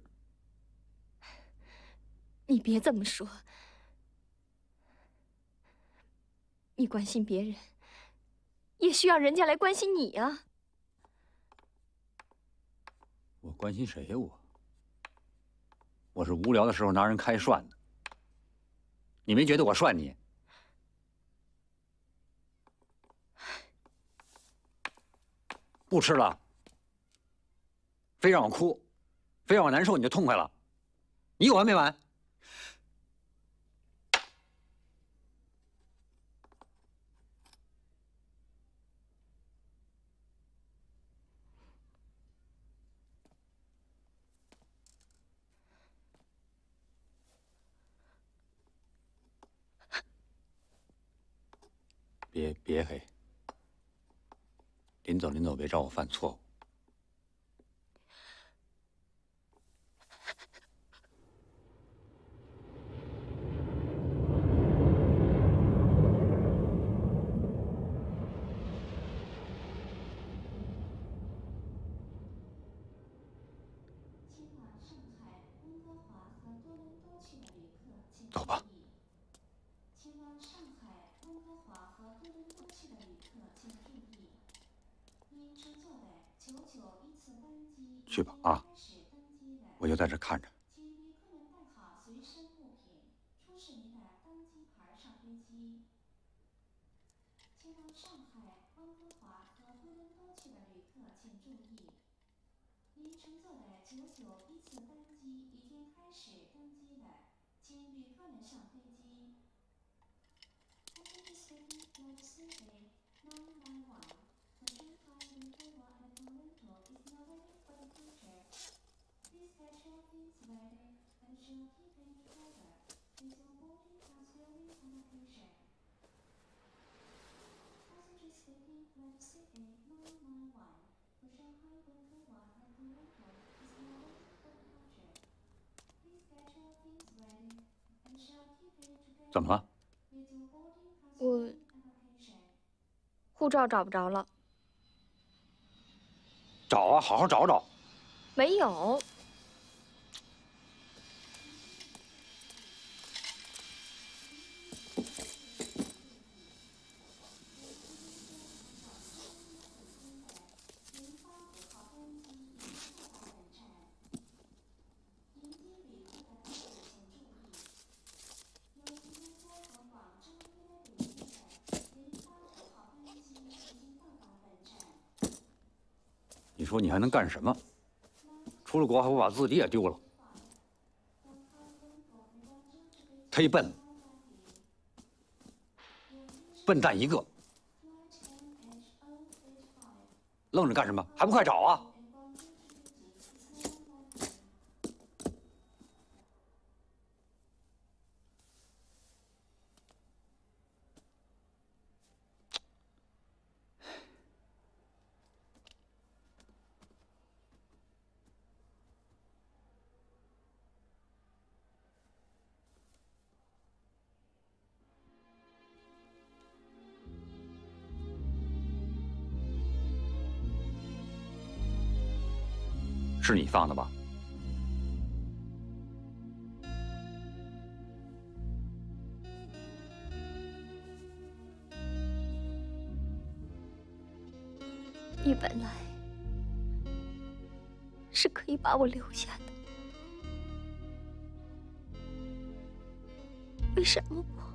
你别这么说。你关心别人，也需要人家来关心你啊。我关心谁呀？我是无聊的时候拿人开涮的。你没觉得我涮你？不吃了。非让我哭，非让我难受，你就痛快了。你有完没完？别黑，临走别让我犯错误。走吧。去吧啊！我就在这看着。您乘坐的99批次班机已经开始登机了，请旅客们上飞机。Passenger speaking flight CA991 for Shanghai, Vancouver and Toronto is now ready for departure. Please get your things ready and show keeping together with your boarding pass during embarkation. Passenger speaking flight CA991 for Shanghai, Vancouver and Toronto is now ready for departure. Please get your things ready and show keeping together. 怎么了？我护照找不着了。找啊，好好找找。没有。你说你还能干什么？出了国还不把自己也丢了？忒笨了，笨蛋一个！愣着干什么？还不快找啊！是你放的吧？你本来是可以把我留下的，为什么不？